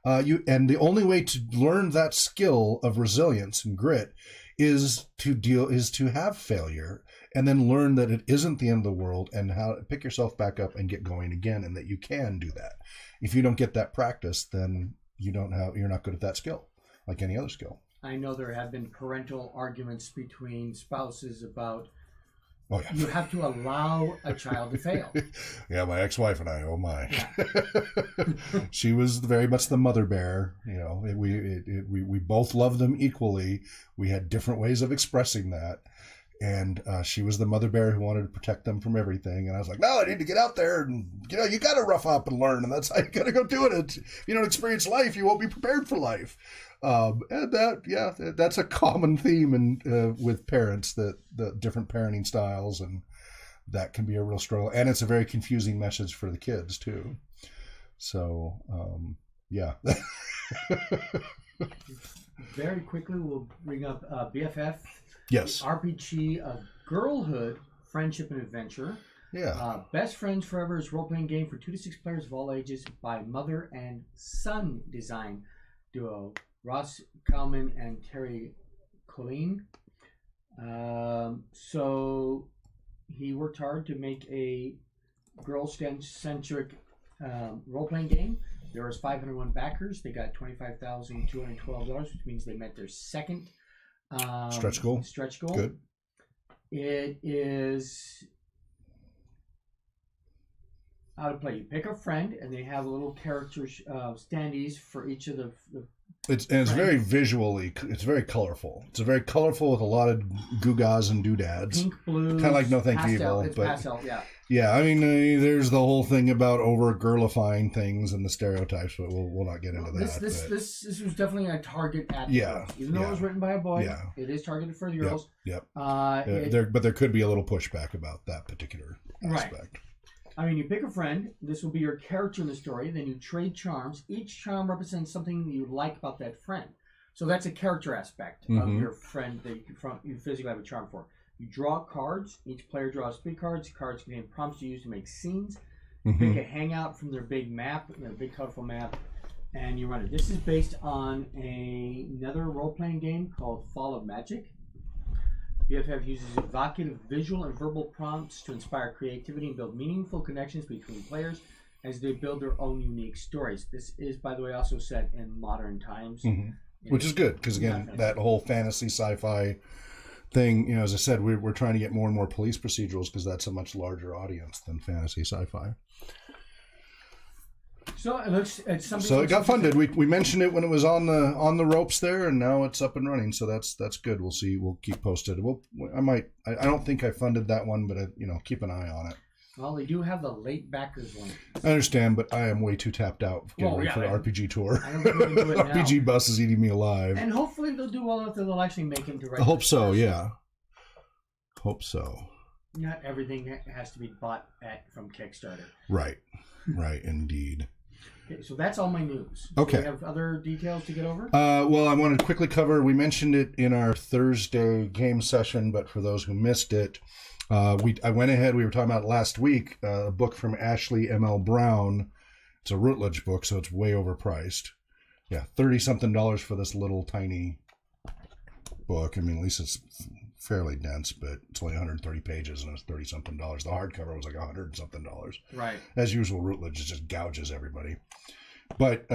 And the only way to learn that skill of resilience and grit is to have failure, and then learn that it isn't the end of the world, and how to pick yourself back up and get going again, and that you can do that. If you don't get that practice, then you're not good at that skill, like any other skill. I know there have been parental arguments between spouses about. Oh, yeah. You have to allow a child to fail. Yeah, my ex-wife and I, oh my. Yeah. She was very much the mother bear. You know, we both loved them equally. We had different ways of expressing that. And she was the mother bear who wanted to protect them from everything. And I was like, no, I need to get out there. And, you know, you got to rough up and learn. And that's how you got to go do it. If you don't experience life, you won't be prepared for life. And that's a common theme with parents, that the different parenting styles, and that can be a real struggle. And it's a very confusing message for the kids too. So, yeah. Very quickly, we'll bring up BFF. Yes. RPG of girlhood, friendship, and adventure. Yeah. Best Friends Forever is a role-playing game for 2 to 6 players of all ages by mother and son design duo Ross Kalman and Terry Colleen. So he worked hard to make a girl-centric role-playing game. There was 501 backers. They got $25,212, which means they met their second stretch goal. Good. It is how to play. You pick a friend, and they have little character standees for each of the It's very visually. It's very colorful. It's very colorful with a lot of gewgaws and doodads. Pink, blue, kind of like No Thank You Evil. It's pastel, yeah. Yeah, I mean, there's the whole thing about over-girlifying things and the stereotypes, but we'll not get into that. This was definitely a target at yeah, even though it was written by a boy. Yeah. It is targeted for the girls. Yep. But there could be a little pushback about that particular aspect. Right. I mean, you pick a friend. This will be your character in the story. Then you trade charms. Each charm represents something you like about that friend. So that's a character aspect of your friend that you physically have a charm for. You draw cards. Each player draws 3 cards. Cards contain prompts you use to make scenes. You pick a hangout from their big map, their big colorful map, and you run it. This is based on another role-playing game called Fall of Magic. BFF uses evocative visual and verbal prompts to inspire creativity and build meaningful connections between players as they build their own unique stories. This is, by the way, also set in modern times. Which is good, because, again, that whole fantasy sci-fi thing, you know, as I said, we're trying to get more and more police procedurals because that's a much larger audience than fantasy sci-fi. So it's something. So it got funded. We mentioned it when it was on the ropes there, and now it's up and running. So that's good. We'll see. We'll keep posted. I don't think I funded that one, but keep an eye on it. Well, they do have the late backers link. I understand, but I am way too tapped out for the RPG tour. I don't think we can do it now. RPG bus is eating me alive. And hopefully they'll do well after they'll actually make it direct. I hope so. Yeah. Hope so. Not everything has to be bought from Kickstarter. Right. Right. Indeed. Okay, so that's all my news. Okay. Do you have other details to get over? Well, I wanted to quickly cover, we mentioned it in our Thursday game session, but for those who missed it, I went ahead, we were talking about last week, a book from Ashley M.L. Brown. It's a Routledge book, so it's way overpriced. Yeah, $30-something for this little tiny book. I mean, at least it's fairly dense, but it's only 130 pages and it's $30-something. The hardcover was like $100-something. Right. As usual, Routledge just gouges everybody. But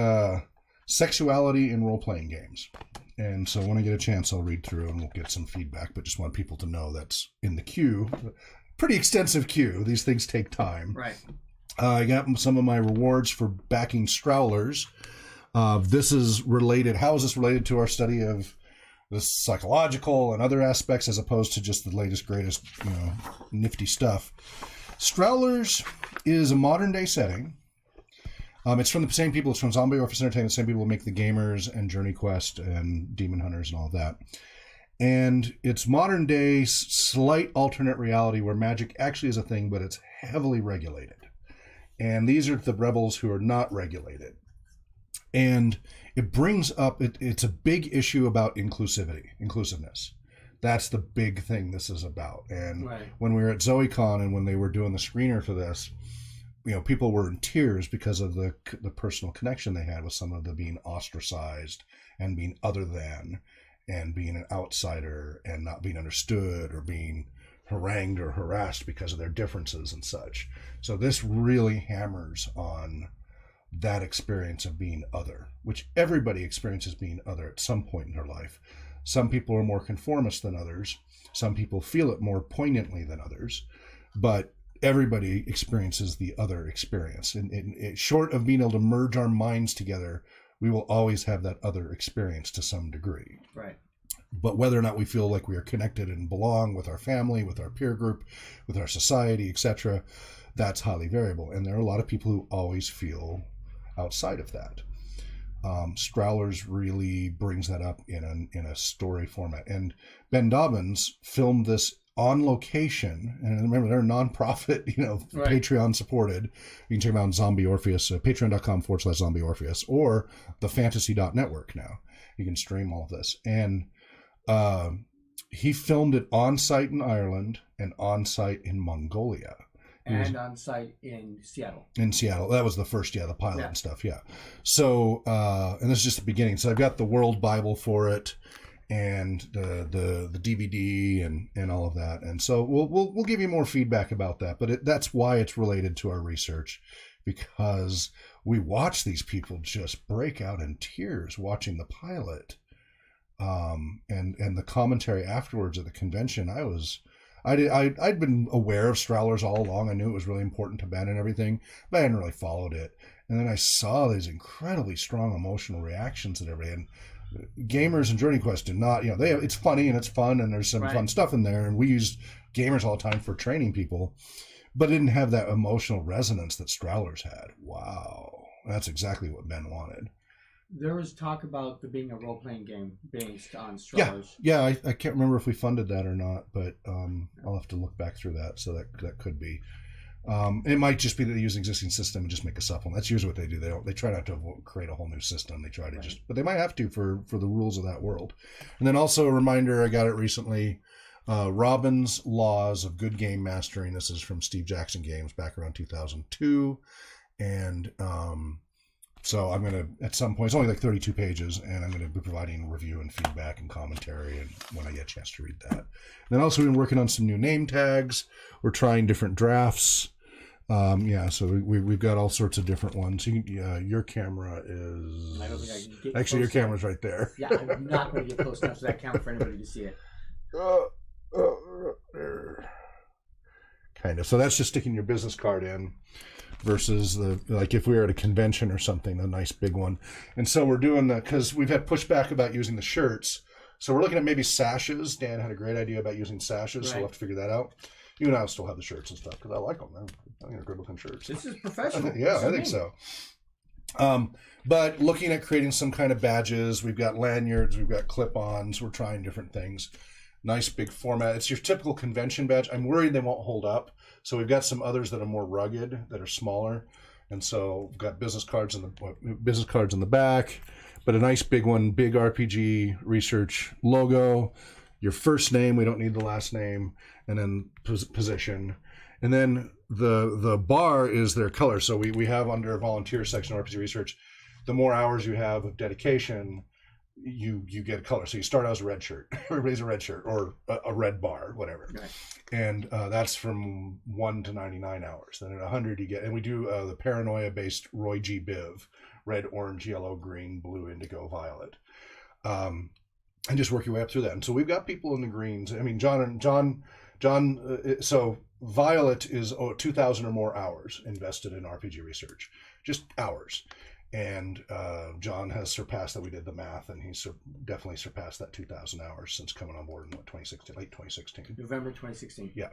sexuality in role-playing games. And so when I get a chance, I'll read through and we'll get some feedback. But just want people to know that's in the queue pretty extensive queue. These things take time. Right. I got some of my rewards for backing Strowlers. This is related. How is this related to our study of the psychological and other aspects as opposed to just the latest, greatest, nifty stuff? Strowlers is a modern day setting. It's from the same people. It's from Zombie Orpheus Entertainment, the same people who make The Gamers and Journey Quest and Demon Hunters and all of that. And it's modern day, slight alternate reality where magic actually is a thing, but it's heavily regulated. And these are the rebels who are not regulated. And it brings up, it's a big issue about inclusiveness. That's the big thing this is about. And when we were at ZoeCon and when they were doing the screener for this, people were in tears because of the personal connection they had with some of the being ostracized and being other than and being an outsider and not being understood or being harangued or harassed because of their differences and such. So this really hammers on that experience of being other, which everybody experiences being other at some point in their life. Some people are more conformist than others. Some people feel it more poignantly than others, but everybody experiences the other experience. And short of being able to merge our minds together, we will always have that other experience to some degree. Right. But whether or not we feel like we are connected and belong with our family, with our peer group, with our society, etc., that's highly variable. And there are a lot of people who always feel outside of that. Strowlers really brings that up in a story format. And Ben Dobbins filmed this on location, and remember they're a nonprofit, Patreon supported. You can check them out on Zombie Orpheus, patreon.com/Zombie Orpheus, or the fantasy.network now. You can stream all of this. And he filmed it on site in Ireland and on site in Mongolia. And on site in Seattle. In Seattle. That was the first, the pilot and stuff, So, and this is just the beginning. So I've got the World Bible for it and the DVD and all of that. And so we'll give you more feedback about that. But that's why it's related to our research, because we watch these people just break out in tears watching the pilot. And the commentary afterwards at the convention, I'd been aware of Strowlers all along. I knew it was really important to Ben and everything, but I hadn't really followed it. And then I saw these incredibly strong emotional reactions and everything. And Gamers and Journey Quest did not, it's funny and it's fun and there's some fun stuff in there. And we use Gamers all the time for training people, but it didn't have that emotional resonance that Strowlers had. Wow. That's exactly what Ben wanted. There was talk about there being a role-playing game based on Strowlers. Yeah, I can't remember if we funded that or not, but I'll have to look back through that. So that could be. It might just be that they use an existing system and just make a supplement. That's usually what they do. They try not to create a whole new system. They try to but they might have to for the rules of that world. And then also a reminder, I got it recently. Robin's Laws of Good Game Mastering. This is from Steve Jackson Games back around 2002, and so I'm going to, at some point, it's only like 32 pages, and I'm going to be providing review and feedback and commentary and when I get a chance to read that. And then also we've been working on some new name tags. We're trying different drafts. So we've got all sorts of different ones. Your camera is... I don't think I can get actually, your camera's right there. Yeah, I'm not going to get close enough to that camera for anybody to see it. Kind of. So that's just sticking your business card in. Versus like if we were at a convention or something, a nice big one. And so we're doing that because we've had pushback about using the shirts. So we're looking at maybe sashes. Dan had a great idea about using sashes, so we'll have to figure that out. You and I will still have the shirts and stuff because I like them. I think they're good looking shirts. This is professional. I think so. But looking at creating some kind of badges, we've got lanyards, we've got clip-ons, we're trying different things. Nice big format. It's your typical convention badge. I'm worried they won't hold up. So we've got some others that are more rugged, that are smaller. And so we've got business cards in the back, but a nice big one, big RPG research logo, your first name, we don't need the last name, and then position. And then the bar is their color. So we have under a volunteer section of RPG research, the more hours you have of dedication, you get a color. So you start out as a red shirt. Everybody's a red shirt or a red bar, whatever. Right. And that's from 1 to 99 hours. Then at 100 you get, and we do the paranoia-based Roy G. Biv, red, orange, yellow, green, blue, indigo, violet. And just work your way up through that. And so we've got people in the greens. I mean, John, so Violet is 2,000 or more hours invested in RPG research, just hours. And John has surpassed that. We did the math, and he's definitely surpassed that 2,000 hours since coming on board in late 2016. November 2016. Yeah.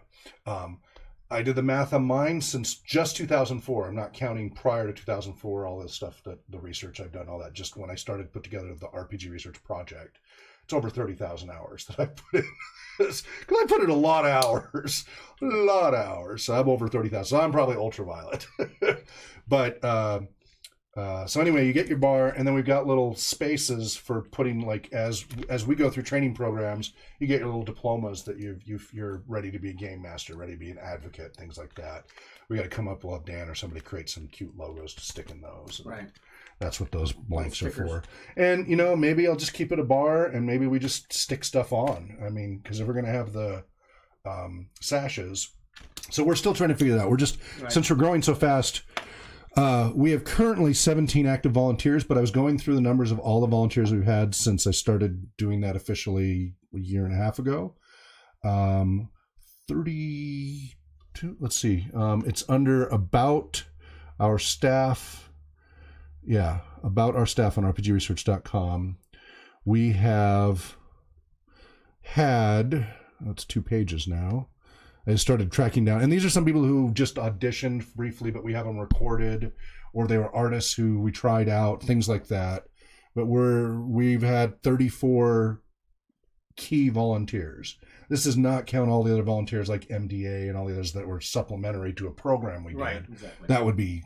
I did the math on mine since just 2004. I'm not counting prior to 2004, all this stuff, the research I've done, all that. Just when I started to put together the RPG research project, it's over 30,000 hours that I put in. Because I put in a lot of hours. So I'm over 30,000. So I'm probably ultraviolet. But so anyway, you get your bar, and then we've got little spaces for putting, like, as we go through training programs, you get your little diplomas that you're ready to be a game master, ready to be an advocate, things like that. We got to come up, we'll have Dan or somebody create some cute logos to stick in those. Right. That's what those blanks are for. And, maybe I'll just keep it a bar, and maybe we just stick stuff on. I mean, because if we're going to have the sashes. So we're still trying to figure that out. We're just, since we're growing so fast, we have currently 17 active volunteers, but I was going through the numbers of all the volunteers we've had since I started doing that officially a year and a half ago. 32, let's see. It's under about our staff. Yeah, about our staff on rpgresearch.com. We have had, that's 2 pages now. I started tracking down, and these are some people who just auditioned briefly, but we have them recorded, or they were artists who we tried out, things like that. But we've had 34 key volunteers. This does not count all the other volunteers like MDA and all the others that were supplementary to a program we did. Right, exactly. That would be,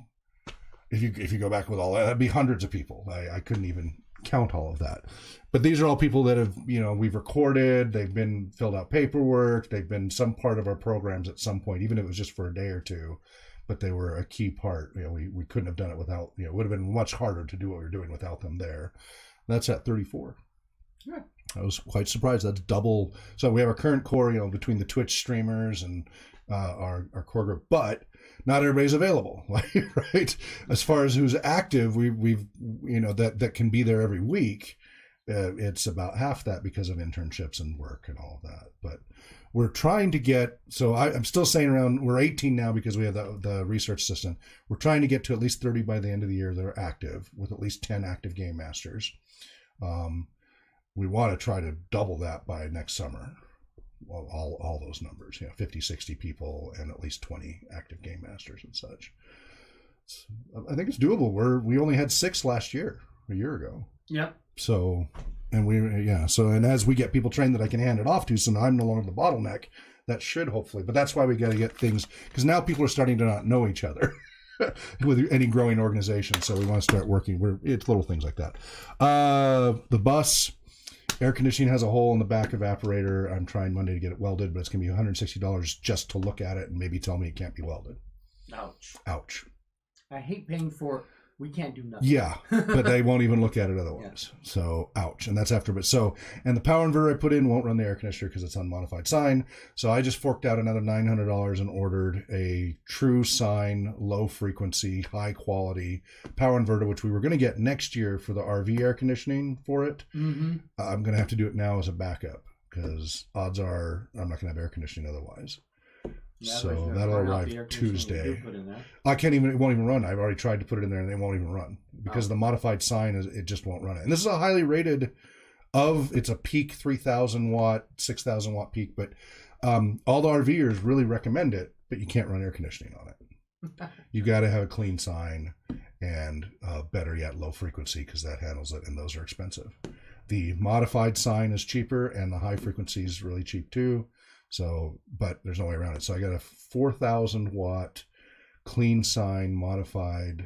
if you go back with all that, that'd be hundreds of people. I couldn't even count all of that. But these are all people that have, we've recorded, they've been filled out paperwork, they've been some part of our programs at some point, even if it was just for a day or two, but they were a key part. We couldn't have done it without, it would have been much harder to do what we were doing without them there. That's at 34. Yeah. I was quite surprised. That's double. So we have our current core, between the Twitch streamers and our core group, but not everybody's available, right? As far as who's active, we've that can be there every week. It's about half that because of internships and work and all of that. But we're trying to get, so I'm still saying we're 18 now because we have the research assistant. We're trying to get to at least 30 by the end of the year that are active, with at least 10 active game masters. We want to try to double that by next summer. All those numbers, 50, 60 people and at least 20 active game masters and such. I think it's doable. We only had 6 last year, a year ago. Yep. So, and as we get people trained that I can hand it off to, so now I'm no longer the bottleneck, that should hopefully, but that's why we got to get things, because now people are starting to not know each other with any growing organization. So we want to start working. It's little things like that. The bus, air conditioning has a hole in the back evaporator. I'm trying Monday to get it welded, but it's going to be $160 just to look at it and maybe tell me it can't be welded. Ouch. I hate paying for, we can't do nothing. Yeah, but they won't even look at it otherwise. Yeah. So, ouch. And that's after, and the power inverter I put in won't run the air conditioner because it's unmodified sine. So I just forked out another $900 and ordered a true sine, low frequency, high quality power inverter, which we were going to get next year for the RV air conditioning for it. Mm-hmm. I'm going to have to do it now as a backup because odds are I'm not going to have air conditioning otherwise. Yeah, so that'll arrive Tuesday. It won't even run. I've already tried to put it in there and it won't even run because the modified sine it just won't run it. And this is a highly rated it's a peak 3,000 watt, 6,000 watt peak, but all the RVers really recommend it, but you can't run air conditioning on it. You got to have a clean sine and better yet, low frequency because that handles it, and those are expensive. The modified sine is cheaper and the high frequency is really cheap too. So, but there's no way around it. So I got a 4,000 watt clean sine modified,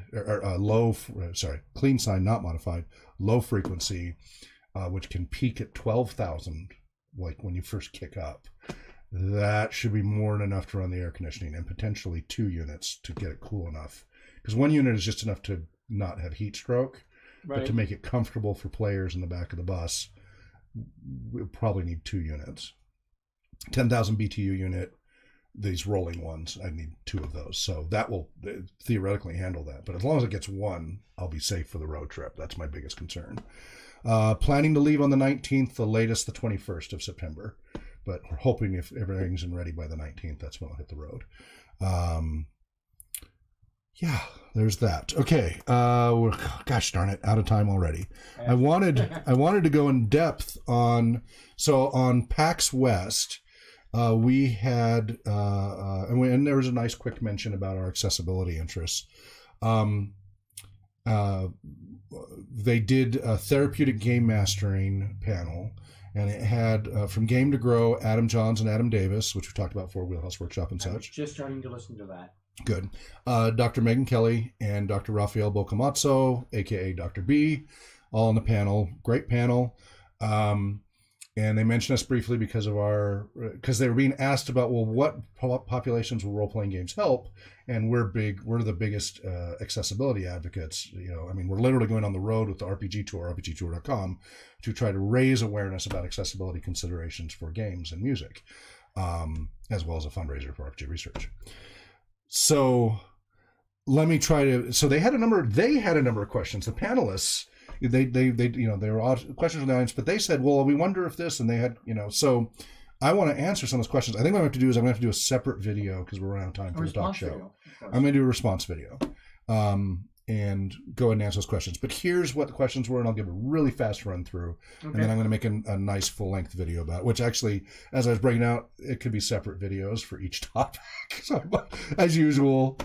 clean sine, not modified, low frequency, which can peak at 12,000, like when you first kick up. That should be more than enough to run the air conditioning, and potentially 2 units to get it cool enough. Because 1 unit is just enough to not have heat stroke, right. But to make it comfortable for players in the back of the bus, we'll probably need 2 units. 10,000 BTU unit, these rolling ones, I need 2 of those. So that will theoretically handle that. But as long as it gets 1, I'll be safe for the road trip. That's my biggest concern. Planning to leave on the 19th, the latest the 21st of September. but we're hoping if everything's ready by the 19th, that's when I'll hit the road. Yeah, there's that. Okay, we're, gosh darn it, out of time already. I wanted to go in depth on Pax West. We had and there was a nice quick mention about our accessibility interests. They did a therapeutic game mastering panel, and it had from Game to Grow, Adam Johns and Adam Davis, which we talked about for Wheelhouse Workshop and such. I was just starting to listen to that. Good. Dr. Megan Kelly and Dr. Rafael Bocamatso, aka Dr. B, all on the panel. Great panel. And they mentioned us briefly because they were being asked about, well, what populations will role-playing games help? And we're the biggest accessibility advocates. I mean, we're literally going on the road with the RPG Tour, rpgtour.com, to try to raise awareness about accessibility considerations for games and music, as well as a fundraiser for RPG research. So let me try to. So they had a number of questions. The panelists. They there were questions from the audience, but they said, well, we wonder if this, and they had, so I want to answer some of those questions. I think what I'm going to have to do is I'm going to have to do a separate video because we're running out of time for the talk show. I'm going to do a response video and go ahead and answer those questions. But here's what the questions were, and I'll give a really fast run through. Okay. And then I'm going to make a nice full-length video about it, which actually, as I was breaking out, it could be separate videos for each topic. So, as usual,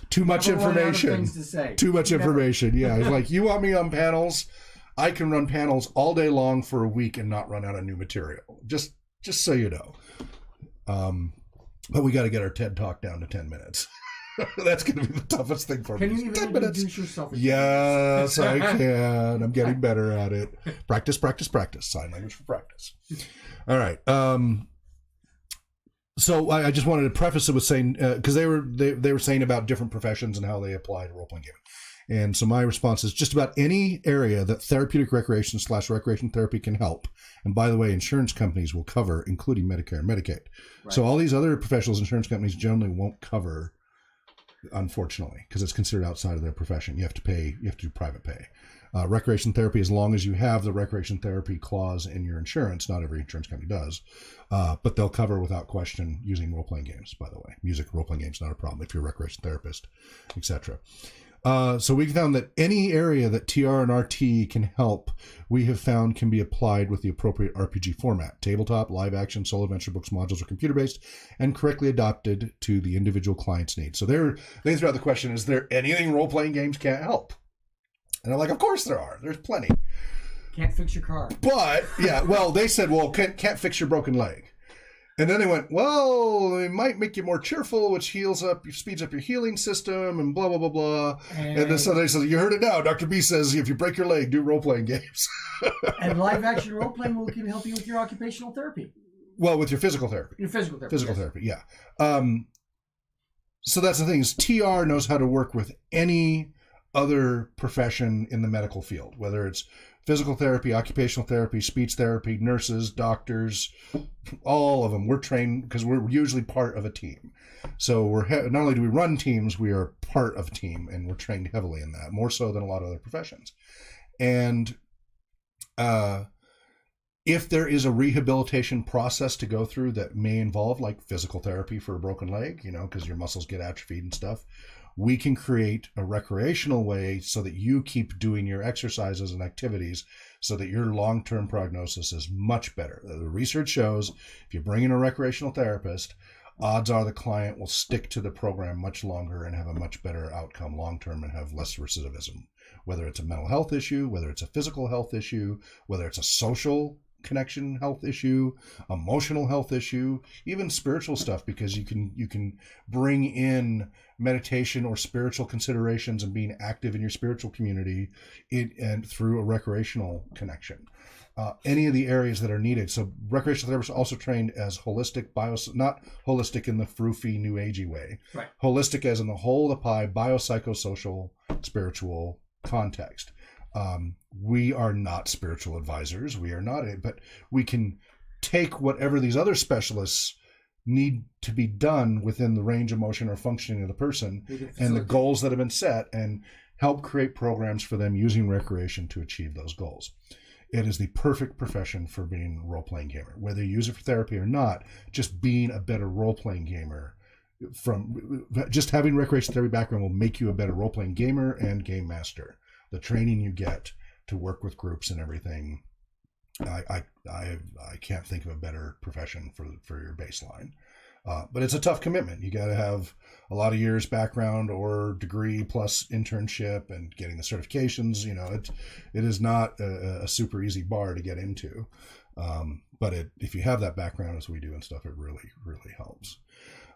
too much information. Too much information. Yeah. It's like, you want me on panels? I can run panels all day long for a week and not run out of new material. Just so you know. But we got to get our TED Talk down to 10 minutes. That's going to be the toughest thing for me. Can you even introduce yourself? Yes, I can. I'm getting better at it. Practice. Sign language for practice. All right. So I just wanted to preface it with saying, because they were saying about different professions and how they apply to role-playing gaming. And so my response is just about any area that therapeutic recreation / recreation therapy can help. And by the way, insurance companies will cover, including Medicare and Medicaid. Right. So all these other professionals, insurance companies generally won't cover, unfortunately, because it's considered outside of their profession. You have to do private pay. Recreation therapy, as long as you have the recreation therapy clause in your insurance, not every insurance company does, but they'll cover without question using role-playing games, by the way. Music, role-playing games, not a problem if you're a recreation therapist, etc. So we found that any area that TR and RT can help, we have found can be applied with the appropriate RPG format: tabletop, live action, solo adventure books, modules, or computer-based, and correctly adapted to the individual client's needs. So they threw out the question, is there anything role-playing games can't help? And I'm like, of course there are. There's plenty. Can't fix your car. But, yeah, well, they said, well, can't fix your broken leg. And then they went, well, it might make you more cheerful, which speeds up your healing system, and blah, blah, blah, blah. And then so they said, you heard it now. Dr. B says, if you break your leg, do role-playing games. And live-action role-playing can help you with your occupational therapy. Well, with your physical therapy. Your physical therapy. Physical therapy, yeah. So that's the thing, is TR knows how to work with any other profession in the medical field, whether it's physical therapy, occupational therapy, speech therapy, nurses, doctors, all of them. We're trained because we're usually part of a team. So not only do we run teams, we are part of a team, and we're trained heavily in that, more so than a lot of other professions. And if there is a rehabilitation process to go through that may involve, like physical therapy for a broken leg, because your muscles get atrophied and stuff, we can create a recreational way so that you keep doing your exercises and activities so that your long-term prognosis is much better. The research shows if you bring in a recreational therapist, odds are the client will stick to the program much longer and have a much better outcome long-term and have less recidivism, whether it's a mental health issue, whether it's a physical health issue, whether it's a social connection health issue, emotional health issue, even spiritual stuff, because you can bring in meditation or spiritual considerations and being active in your spiritual community and through a recreational connection. Any of the areas that are needed. So recreational therapists are also trained as holistic not holistic in the froofy new agey way. Right. Holistic as in the whole of the pie, biopsychosocial, spiritual context. We are not spiritual advisors. We are not, but we can take whatever these other specialists need to be done within the range of motion or functioning of the person and the goals that have been set, and help create programs for them using recreation to achieve those goals. it is the perfect profession for being a role-playing gamer. Whether you use it for therapy or not, just being a better role-playing gamer, from just having recreation therapy background, will make you a better role-playing gamer and game master. The training you get to work with groups and everything, I can't think of a better profession for your baseline. But it's a tough commitment. You got to have a lot of years background or degree plus internship and getting the certifications. It is not a super easy bar to get into. But if you have that background as we do and stuff, it really, really helps.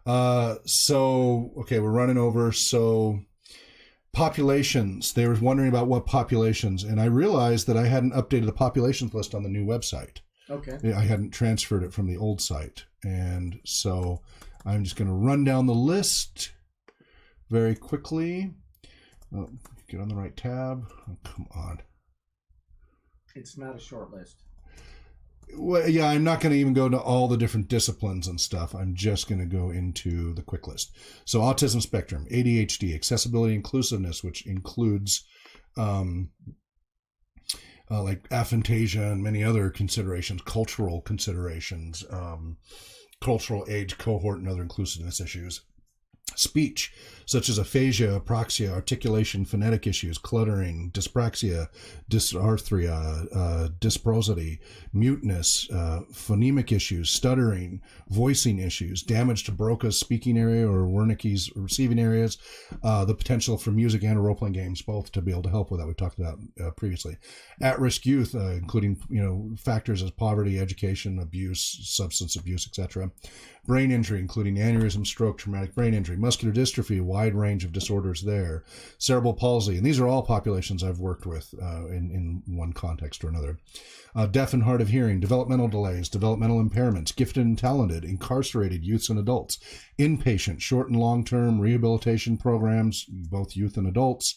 Okay, we're running over. So populations, they were wondering about what populations, and I realized that I hadn't updated the populations list on the new website. Okay. I hadn't transferred it from the old site. And so I'm just going to run down the list very quickly. Oh, get on the right tab. Oh, come on. It's not a short list. Well, yeah, I'm not going to even go to all the different disciplines and stuff. I'm just going to go into the quick list. So autism spectrum, ADHD, accessibility, inclusiveness, which includes like aphantasia and many other considerations, cultural considerations, cultural age cohort and other inclusiveness issues. Speech, such as aphasia, apraxia, articulation, phonetic issues, cluttering, dyspraxia, dysarthria, dysprosody, muteness, phonemic issues, stuttering, voicing issues, damage to Broca's speaking area or Wernicke's receiving areas, the potential for music and role-playing games both to be able to help with that. We talked about previously. At-risk youth, including factors as poverty, education, abuse, substance abuse, etc. Brain injury, including aneurysm, stroke, traumatic brain injury, muscular dystrophy, a wide range of disorders there, cerebral palsy, and these are all populations I've worked with in one context or another. Deaf and hard of hearing, developmental delays, developmental impairments, gifted and talented, incarcerated youths and adults, inpatient, short and long-term rehabilitation programs, both youth and adults,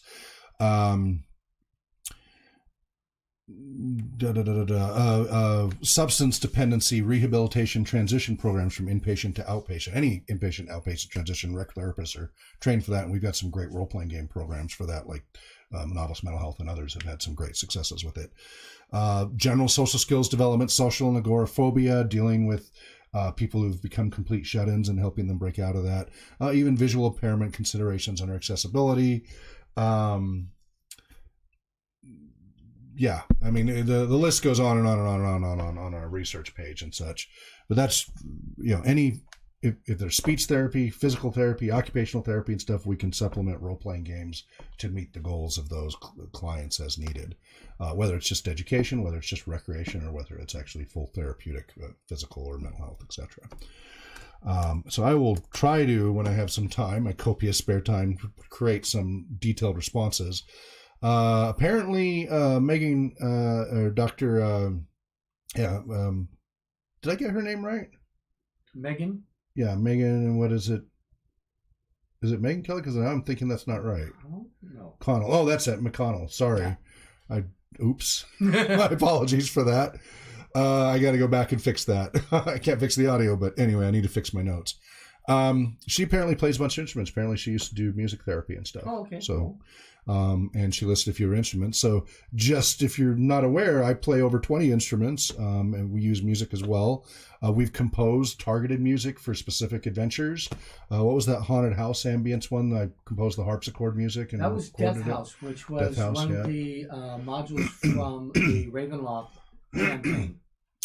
substance dependency rehabilitation transition programs from inpatient to outpatient. Any inpatient outpatient transition, rec therapists are trained for that, and we've got some great role-playing game programs for that, like Novice Mental Health and others have had some great successes with it. General social skills development, social and agoraphobia, dealing with people who've become complete shut-ins and helping them break out of that. Even visual impairment considerations under accessibility. Yeah, I mean, the list goes on and on and on and on and on our research page and such. But that's, if there's speech therapy, physical therapy, occupational therapy and stuff, we can supplement role-playing games to meet the goals of those clients as needed. Whether it's just education, whether it's just recreation, or whether it's actually full therapeutic, physical or mental health, etc. So I will try to, when I have some time, my copious spare time, create some detailed responses. Apparently, Megan, or Dr. Did I get her name right? Megan? Yeah, Megan, and what is it? Is it Megan Kelly? Because now I'm thinking that's not right. Oh, no. Connell. Oh, that's it. McConnell. Sorry. Yeah. Oops. My apologies for that. I got to go back and fix that. I can't fix the audio, but anyway, I need to fix my notes. She apparently plays a bunch of instruments. Apparently she used to do music therapy and stuff. Oh, okay. So, cool. And she listed a few instruments. So just if you're not aware, I play over 20 instruments, and we use music as well. We've composed targeted music for specific adventures. What was that haunted house ambience one? I composed the harpsichord music. And that was Death House, which was one of the modules from the Ravenloft campaign.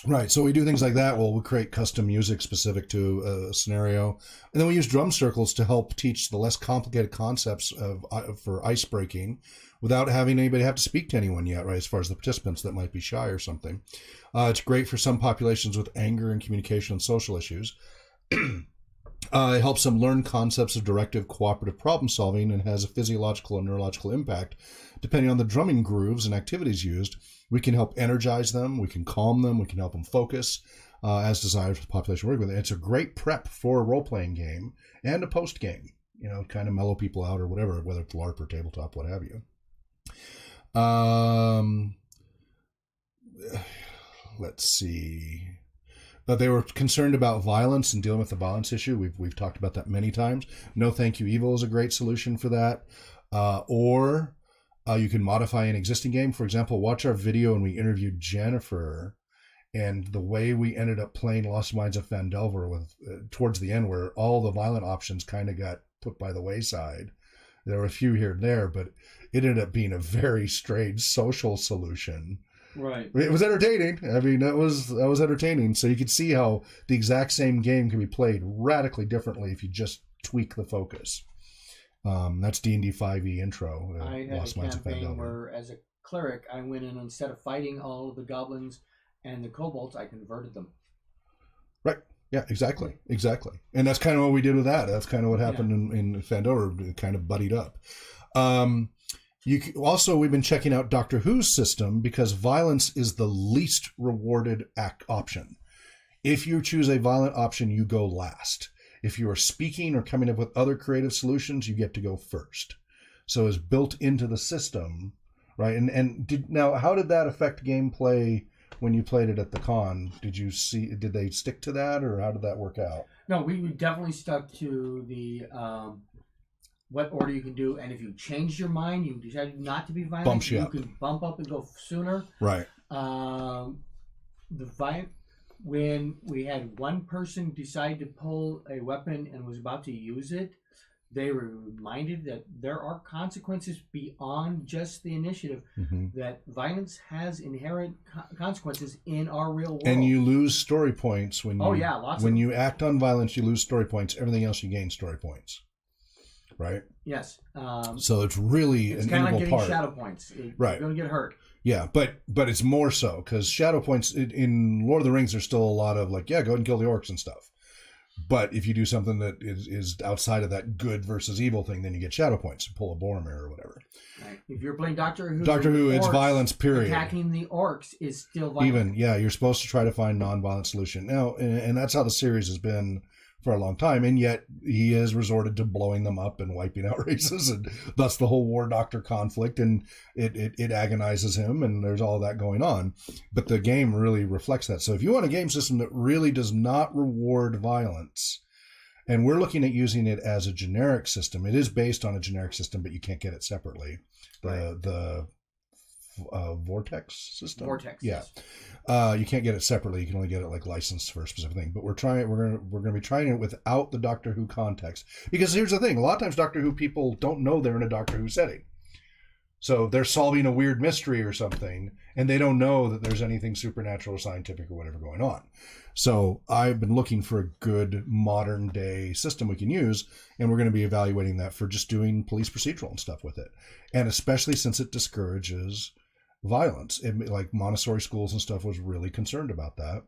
Right, so we do things like that. Well, we create custom music specific to a scenario, and then we use drum circles to help teach the less complicated concepts for ice breaking, without having anybody have to speak to anyone yet. Right, as far as the participants that might be shy or something. It's great for some populations with anger and communication and social issues. It helps them learn concepts of directive cooperative problem solving, and has a physiological and neurological impact depending on the drumming grooves and activities used. We can help energize them, we can calm them, we can help them focus as desired for the population we're working with. It's a great prep for a role-playing game and a post-game, kind of mellow people out or whatever, whether it's LARP or tabletop, what have you. Let's see. But they were concerned about violence and dealing with the violence issue. We've talked about that many times. No Thank You Evil is a great solution for that. You can modify an existing game. For example, watch our video when we interviewed Jennifer, and the way we ended up playing Lost Minds of Phandelver with towards the end, where all the violent options kind of got put by the wayside. There were a few here and there, but it ended up being a very strange social solution. Right. It was entertaining. I mean, that was entertaining. So you could see how the exact same game can be played radically differently if you just tweak the focus. That's D&D 5e intro. I had a campaign where, as a cleric, I went in, instead of fighting all of the goblins and the kobolds, I converted them. Right. Yeah, exactly. And that's kind of what we did with that. That's kind of what happened in Phandelver. It kind of buddied up. We've been checking out Doctor Who's system, because violence is the least rewarded option. If you choose a violent option, you go last. If you are speaking or coming up with other creative solutions, you get to go first. So it's built into the system, right? Now, how did that affect gameplay when you played it at the con? Did they stick to that, or how did that work out? No, we definitely stuck to the what order you can do, and if you changed your mind, you decided not to be violent, you can bump up and go sooner. Right. When we had one person decide to pull a weapon and was about to use it, they were reminded that there are consequences beyond just the initiative, that violence has inherent consequences in our real world. And you lose story points when you act on violence, you lose story points. Everything else, you gain story points. Right? Yes. So it's really an integral part. It's kind of like getting shadow points. Right. You're going to get hurt. Yeah, but it's more so, because shadow points in Lord of the Rings, there's still a lot of like, go ahead and kill the orcs and stuff. But if you do something that is outside of that good versus evil thing, then you get shadow points. Pull a Boromir or whatever. Right. If you're playing Doctor Who, it's violence, period. Attacking the orcs is still violent. You're supposed to try to find non-violent solution. Now, and that's how the series has been for a long time, and yet he has resorted to blowing them up and wiping out races, and thus the whole War Doctor conflict, and it agonizes him, and there's all that going on. But the game really reflects that. So if you want a game system that really does not reward violence, and we're looking at using it as a generic system, it is based on a generic system, but you can't get it separately. The Vortex system. Vortex. Yeah. Yes. You can't get it separately. You can only get it like licensed for a specific thing. But we're going to be trying it without the Doctor Who context, because here's the thing: a lot of times Doctor Who people don't know they're in a Doctor Who setting, so they're solving a weird mystery or something, and they don't know that there's anything supernatural or scientific or whatever going on. So I've been looking for a good modern day system we can use, and we're going to be evaluating that for just doing police procedural and stuff with it, and especially since it discourages violence. Like Montessori schools and stuff was really concerned about that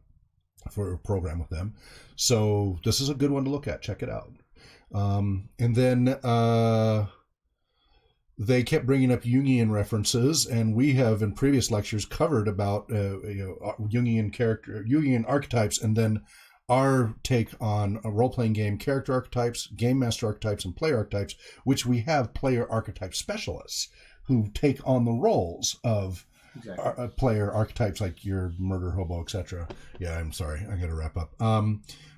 for a program with them. So this is a good one to look at. Check it out. And then they kept bringing up Jungian references, and we have in previous lectures covered about Jungian archetypes, and then our take on a role-playing game, character archetypes, game master archetypes, and player archetypes, which we have player archetype specialists who take on the roles of player archetypes, like your murder hobo, etc. Yeah, I'm sorry, I gotta wrap up.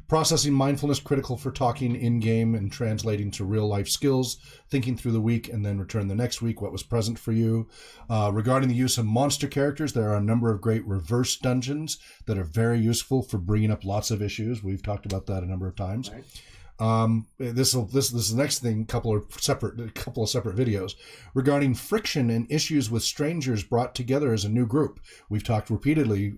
Processing mindfulness, critical for talking in-game and translating to real-life skills, thinking through the week and then return the next week what was present for you. Regarding the use of monster characters, there are a number of great reverse dungeons that are very useful for bringing up lots of issues. We've talked about that a number of times. Right. This is the next thing, couple of separate videos regarding friction and issues with strangers brought together as a new group. We've talked repeatedly,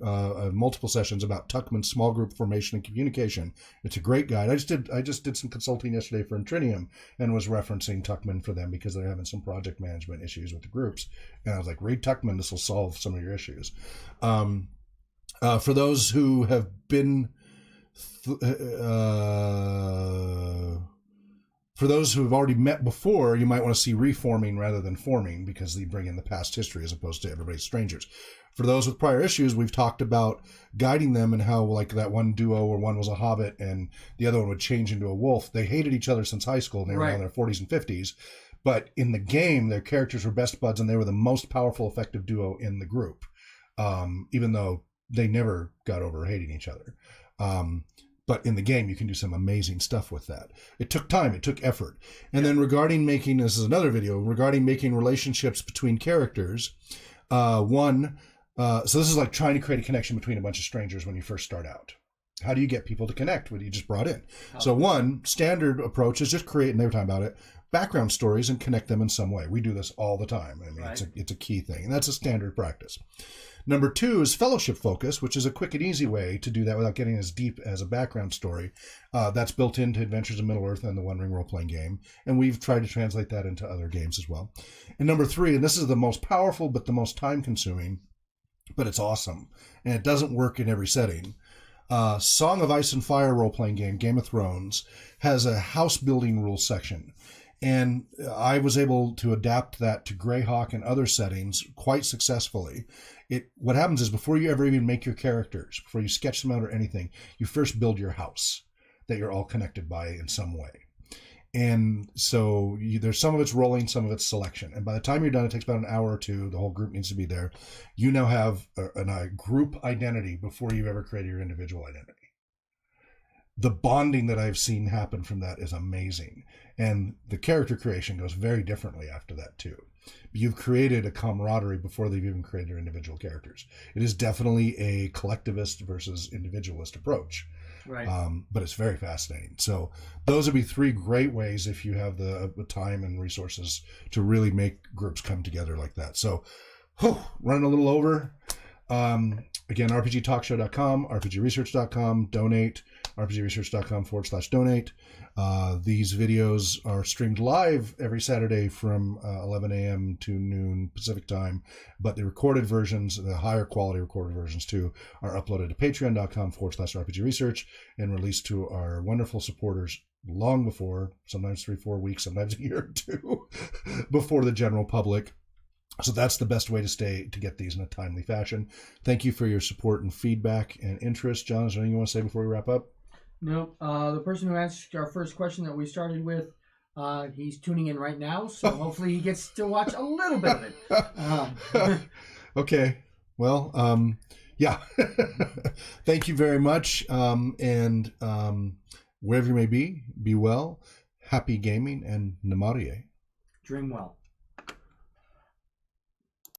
multiple sessions about Tuckman's small group formation and communication. It's a great guide. I just did some consulting yesterday for Intrinium and was referencing Tuckman for them because they're having some project management issues with the groups. And I was like, read Tuckman, this will solve some of your issues. For those who have been for those who have already met before, you might want to see reforming rather than forming, because they bring in the past history as opposed to everybody's strangers. For those with prior issues, we've talked about guiding them and how, like that one duo where one was a hobbit and the other one would change into a wolf. They hated each other since high school and they were in their 40s and 50s. But in the game, their characters were best buds and they were the most powerful, effective duo in the group, even though they never got over hating each other. But in the game, you can do some amazing stuff with that. It took time. It took effort. And then regarding making, this is another video, regarding making relationships between characters, so this is like trying to create a connection between a bunch of strangers when you first start out. How do you get people to connect with you just brought in? So one standard approach is just create, and they were talking about it, background stories and connect them in some way. We do this all the time. I mean, it's a key thing, and that's a standard practice. Number two is fellowship focus, which is a quick and easy way to do that without getting as deep as a background story. That's built into Adventures in Middle-earth and the One Ring role-playing game, and we've tried to translate that into other games as well. And number three, and this is the most powerful but the most time-consuming, but it's awesome, and it doesn't work in every setting. Song of Ice and Fire role-playing game, Game of Thrones, has a house-building rules section. And I was able to adapt that to Greyhawk and other settings quite successfully. What happens is before you ever even make your characters, before you sketch them out or anything, you first build your house that you're all connected by in some way. And so there's some of it's rolling, some of it's selection. And by the time you're done, it takes about an hour or two. The whole group needs to be there. You now have a group identity before you've ever created your individual identity. The bonding that I've seen happen from that is amazing. And the character creation goes very differently after that too. You've created a camaraderie before they've even created their individual characters. It is definitely a collectivist versus individualist approach. Right. But it's very fascinating. So those would be three great ways if you have the time and resources to really make groups come together like that. So running a little over. Again, rpgtalkshow.com, rpgresearch.com, donate, rpgresearch.com/donate. These videos are streamed live every Saturday from 11 a.m. to noon Pacific time, but the recorded versions, the higher quality recorded versions too, are uploaded to patreon.com/rpgresearch and released to our wonderful supporters long before, sometimes 3-4 weeks, sometimes a year or two, before the general public. So that's the best way to get these in a timely fashion. Thank you for your support and feedback and interest. John, is there anything you want to say before we wrap up? Nope. The person who asked our first question that we started with, he's tuning in right now, so hopefully he gets to watch a little bit of it. Okay. Well, yeah. Thank you very much. And wherever you may be well, happy gaming, and Namarie. Dream well.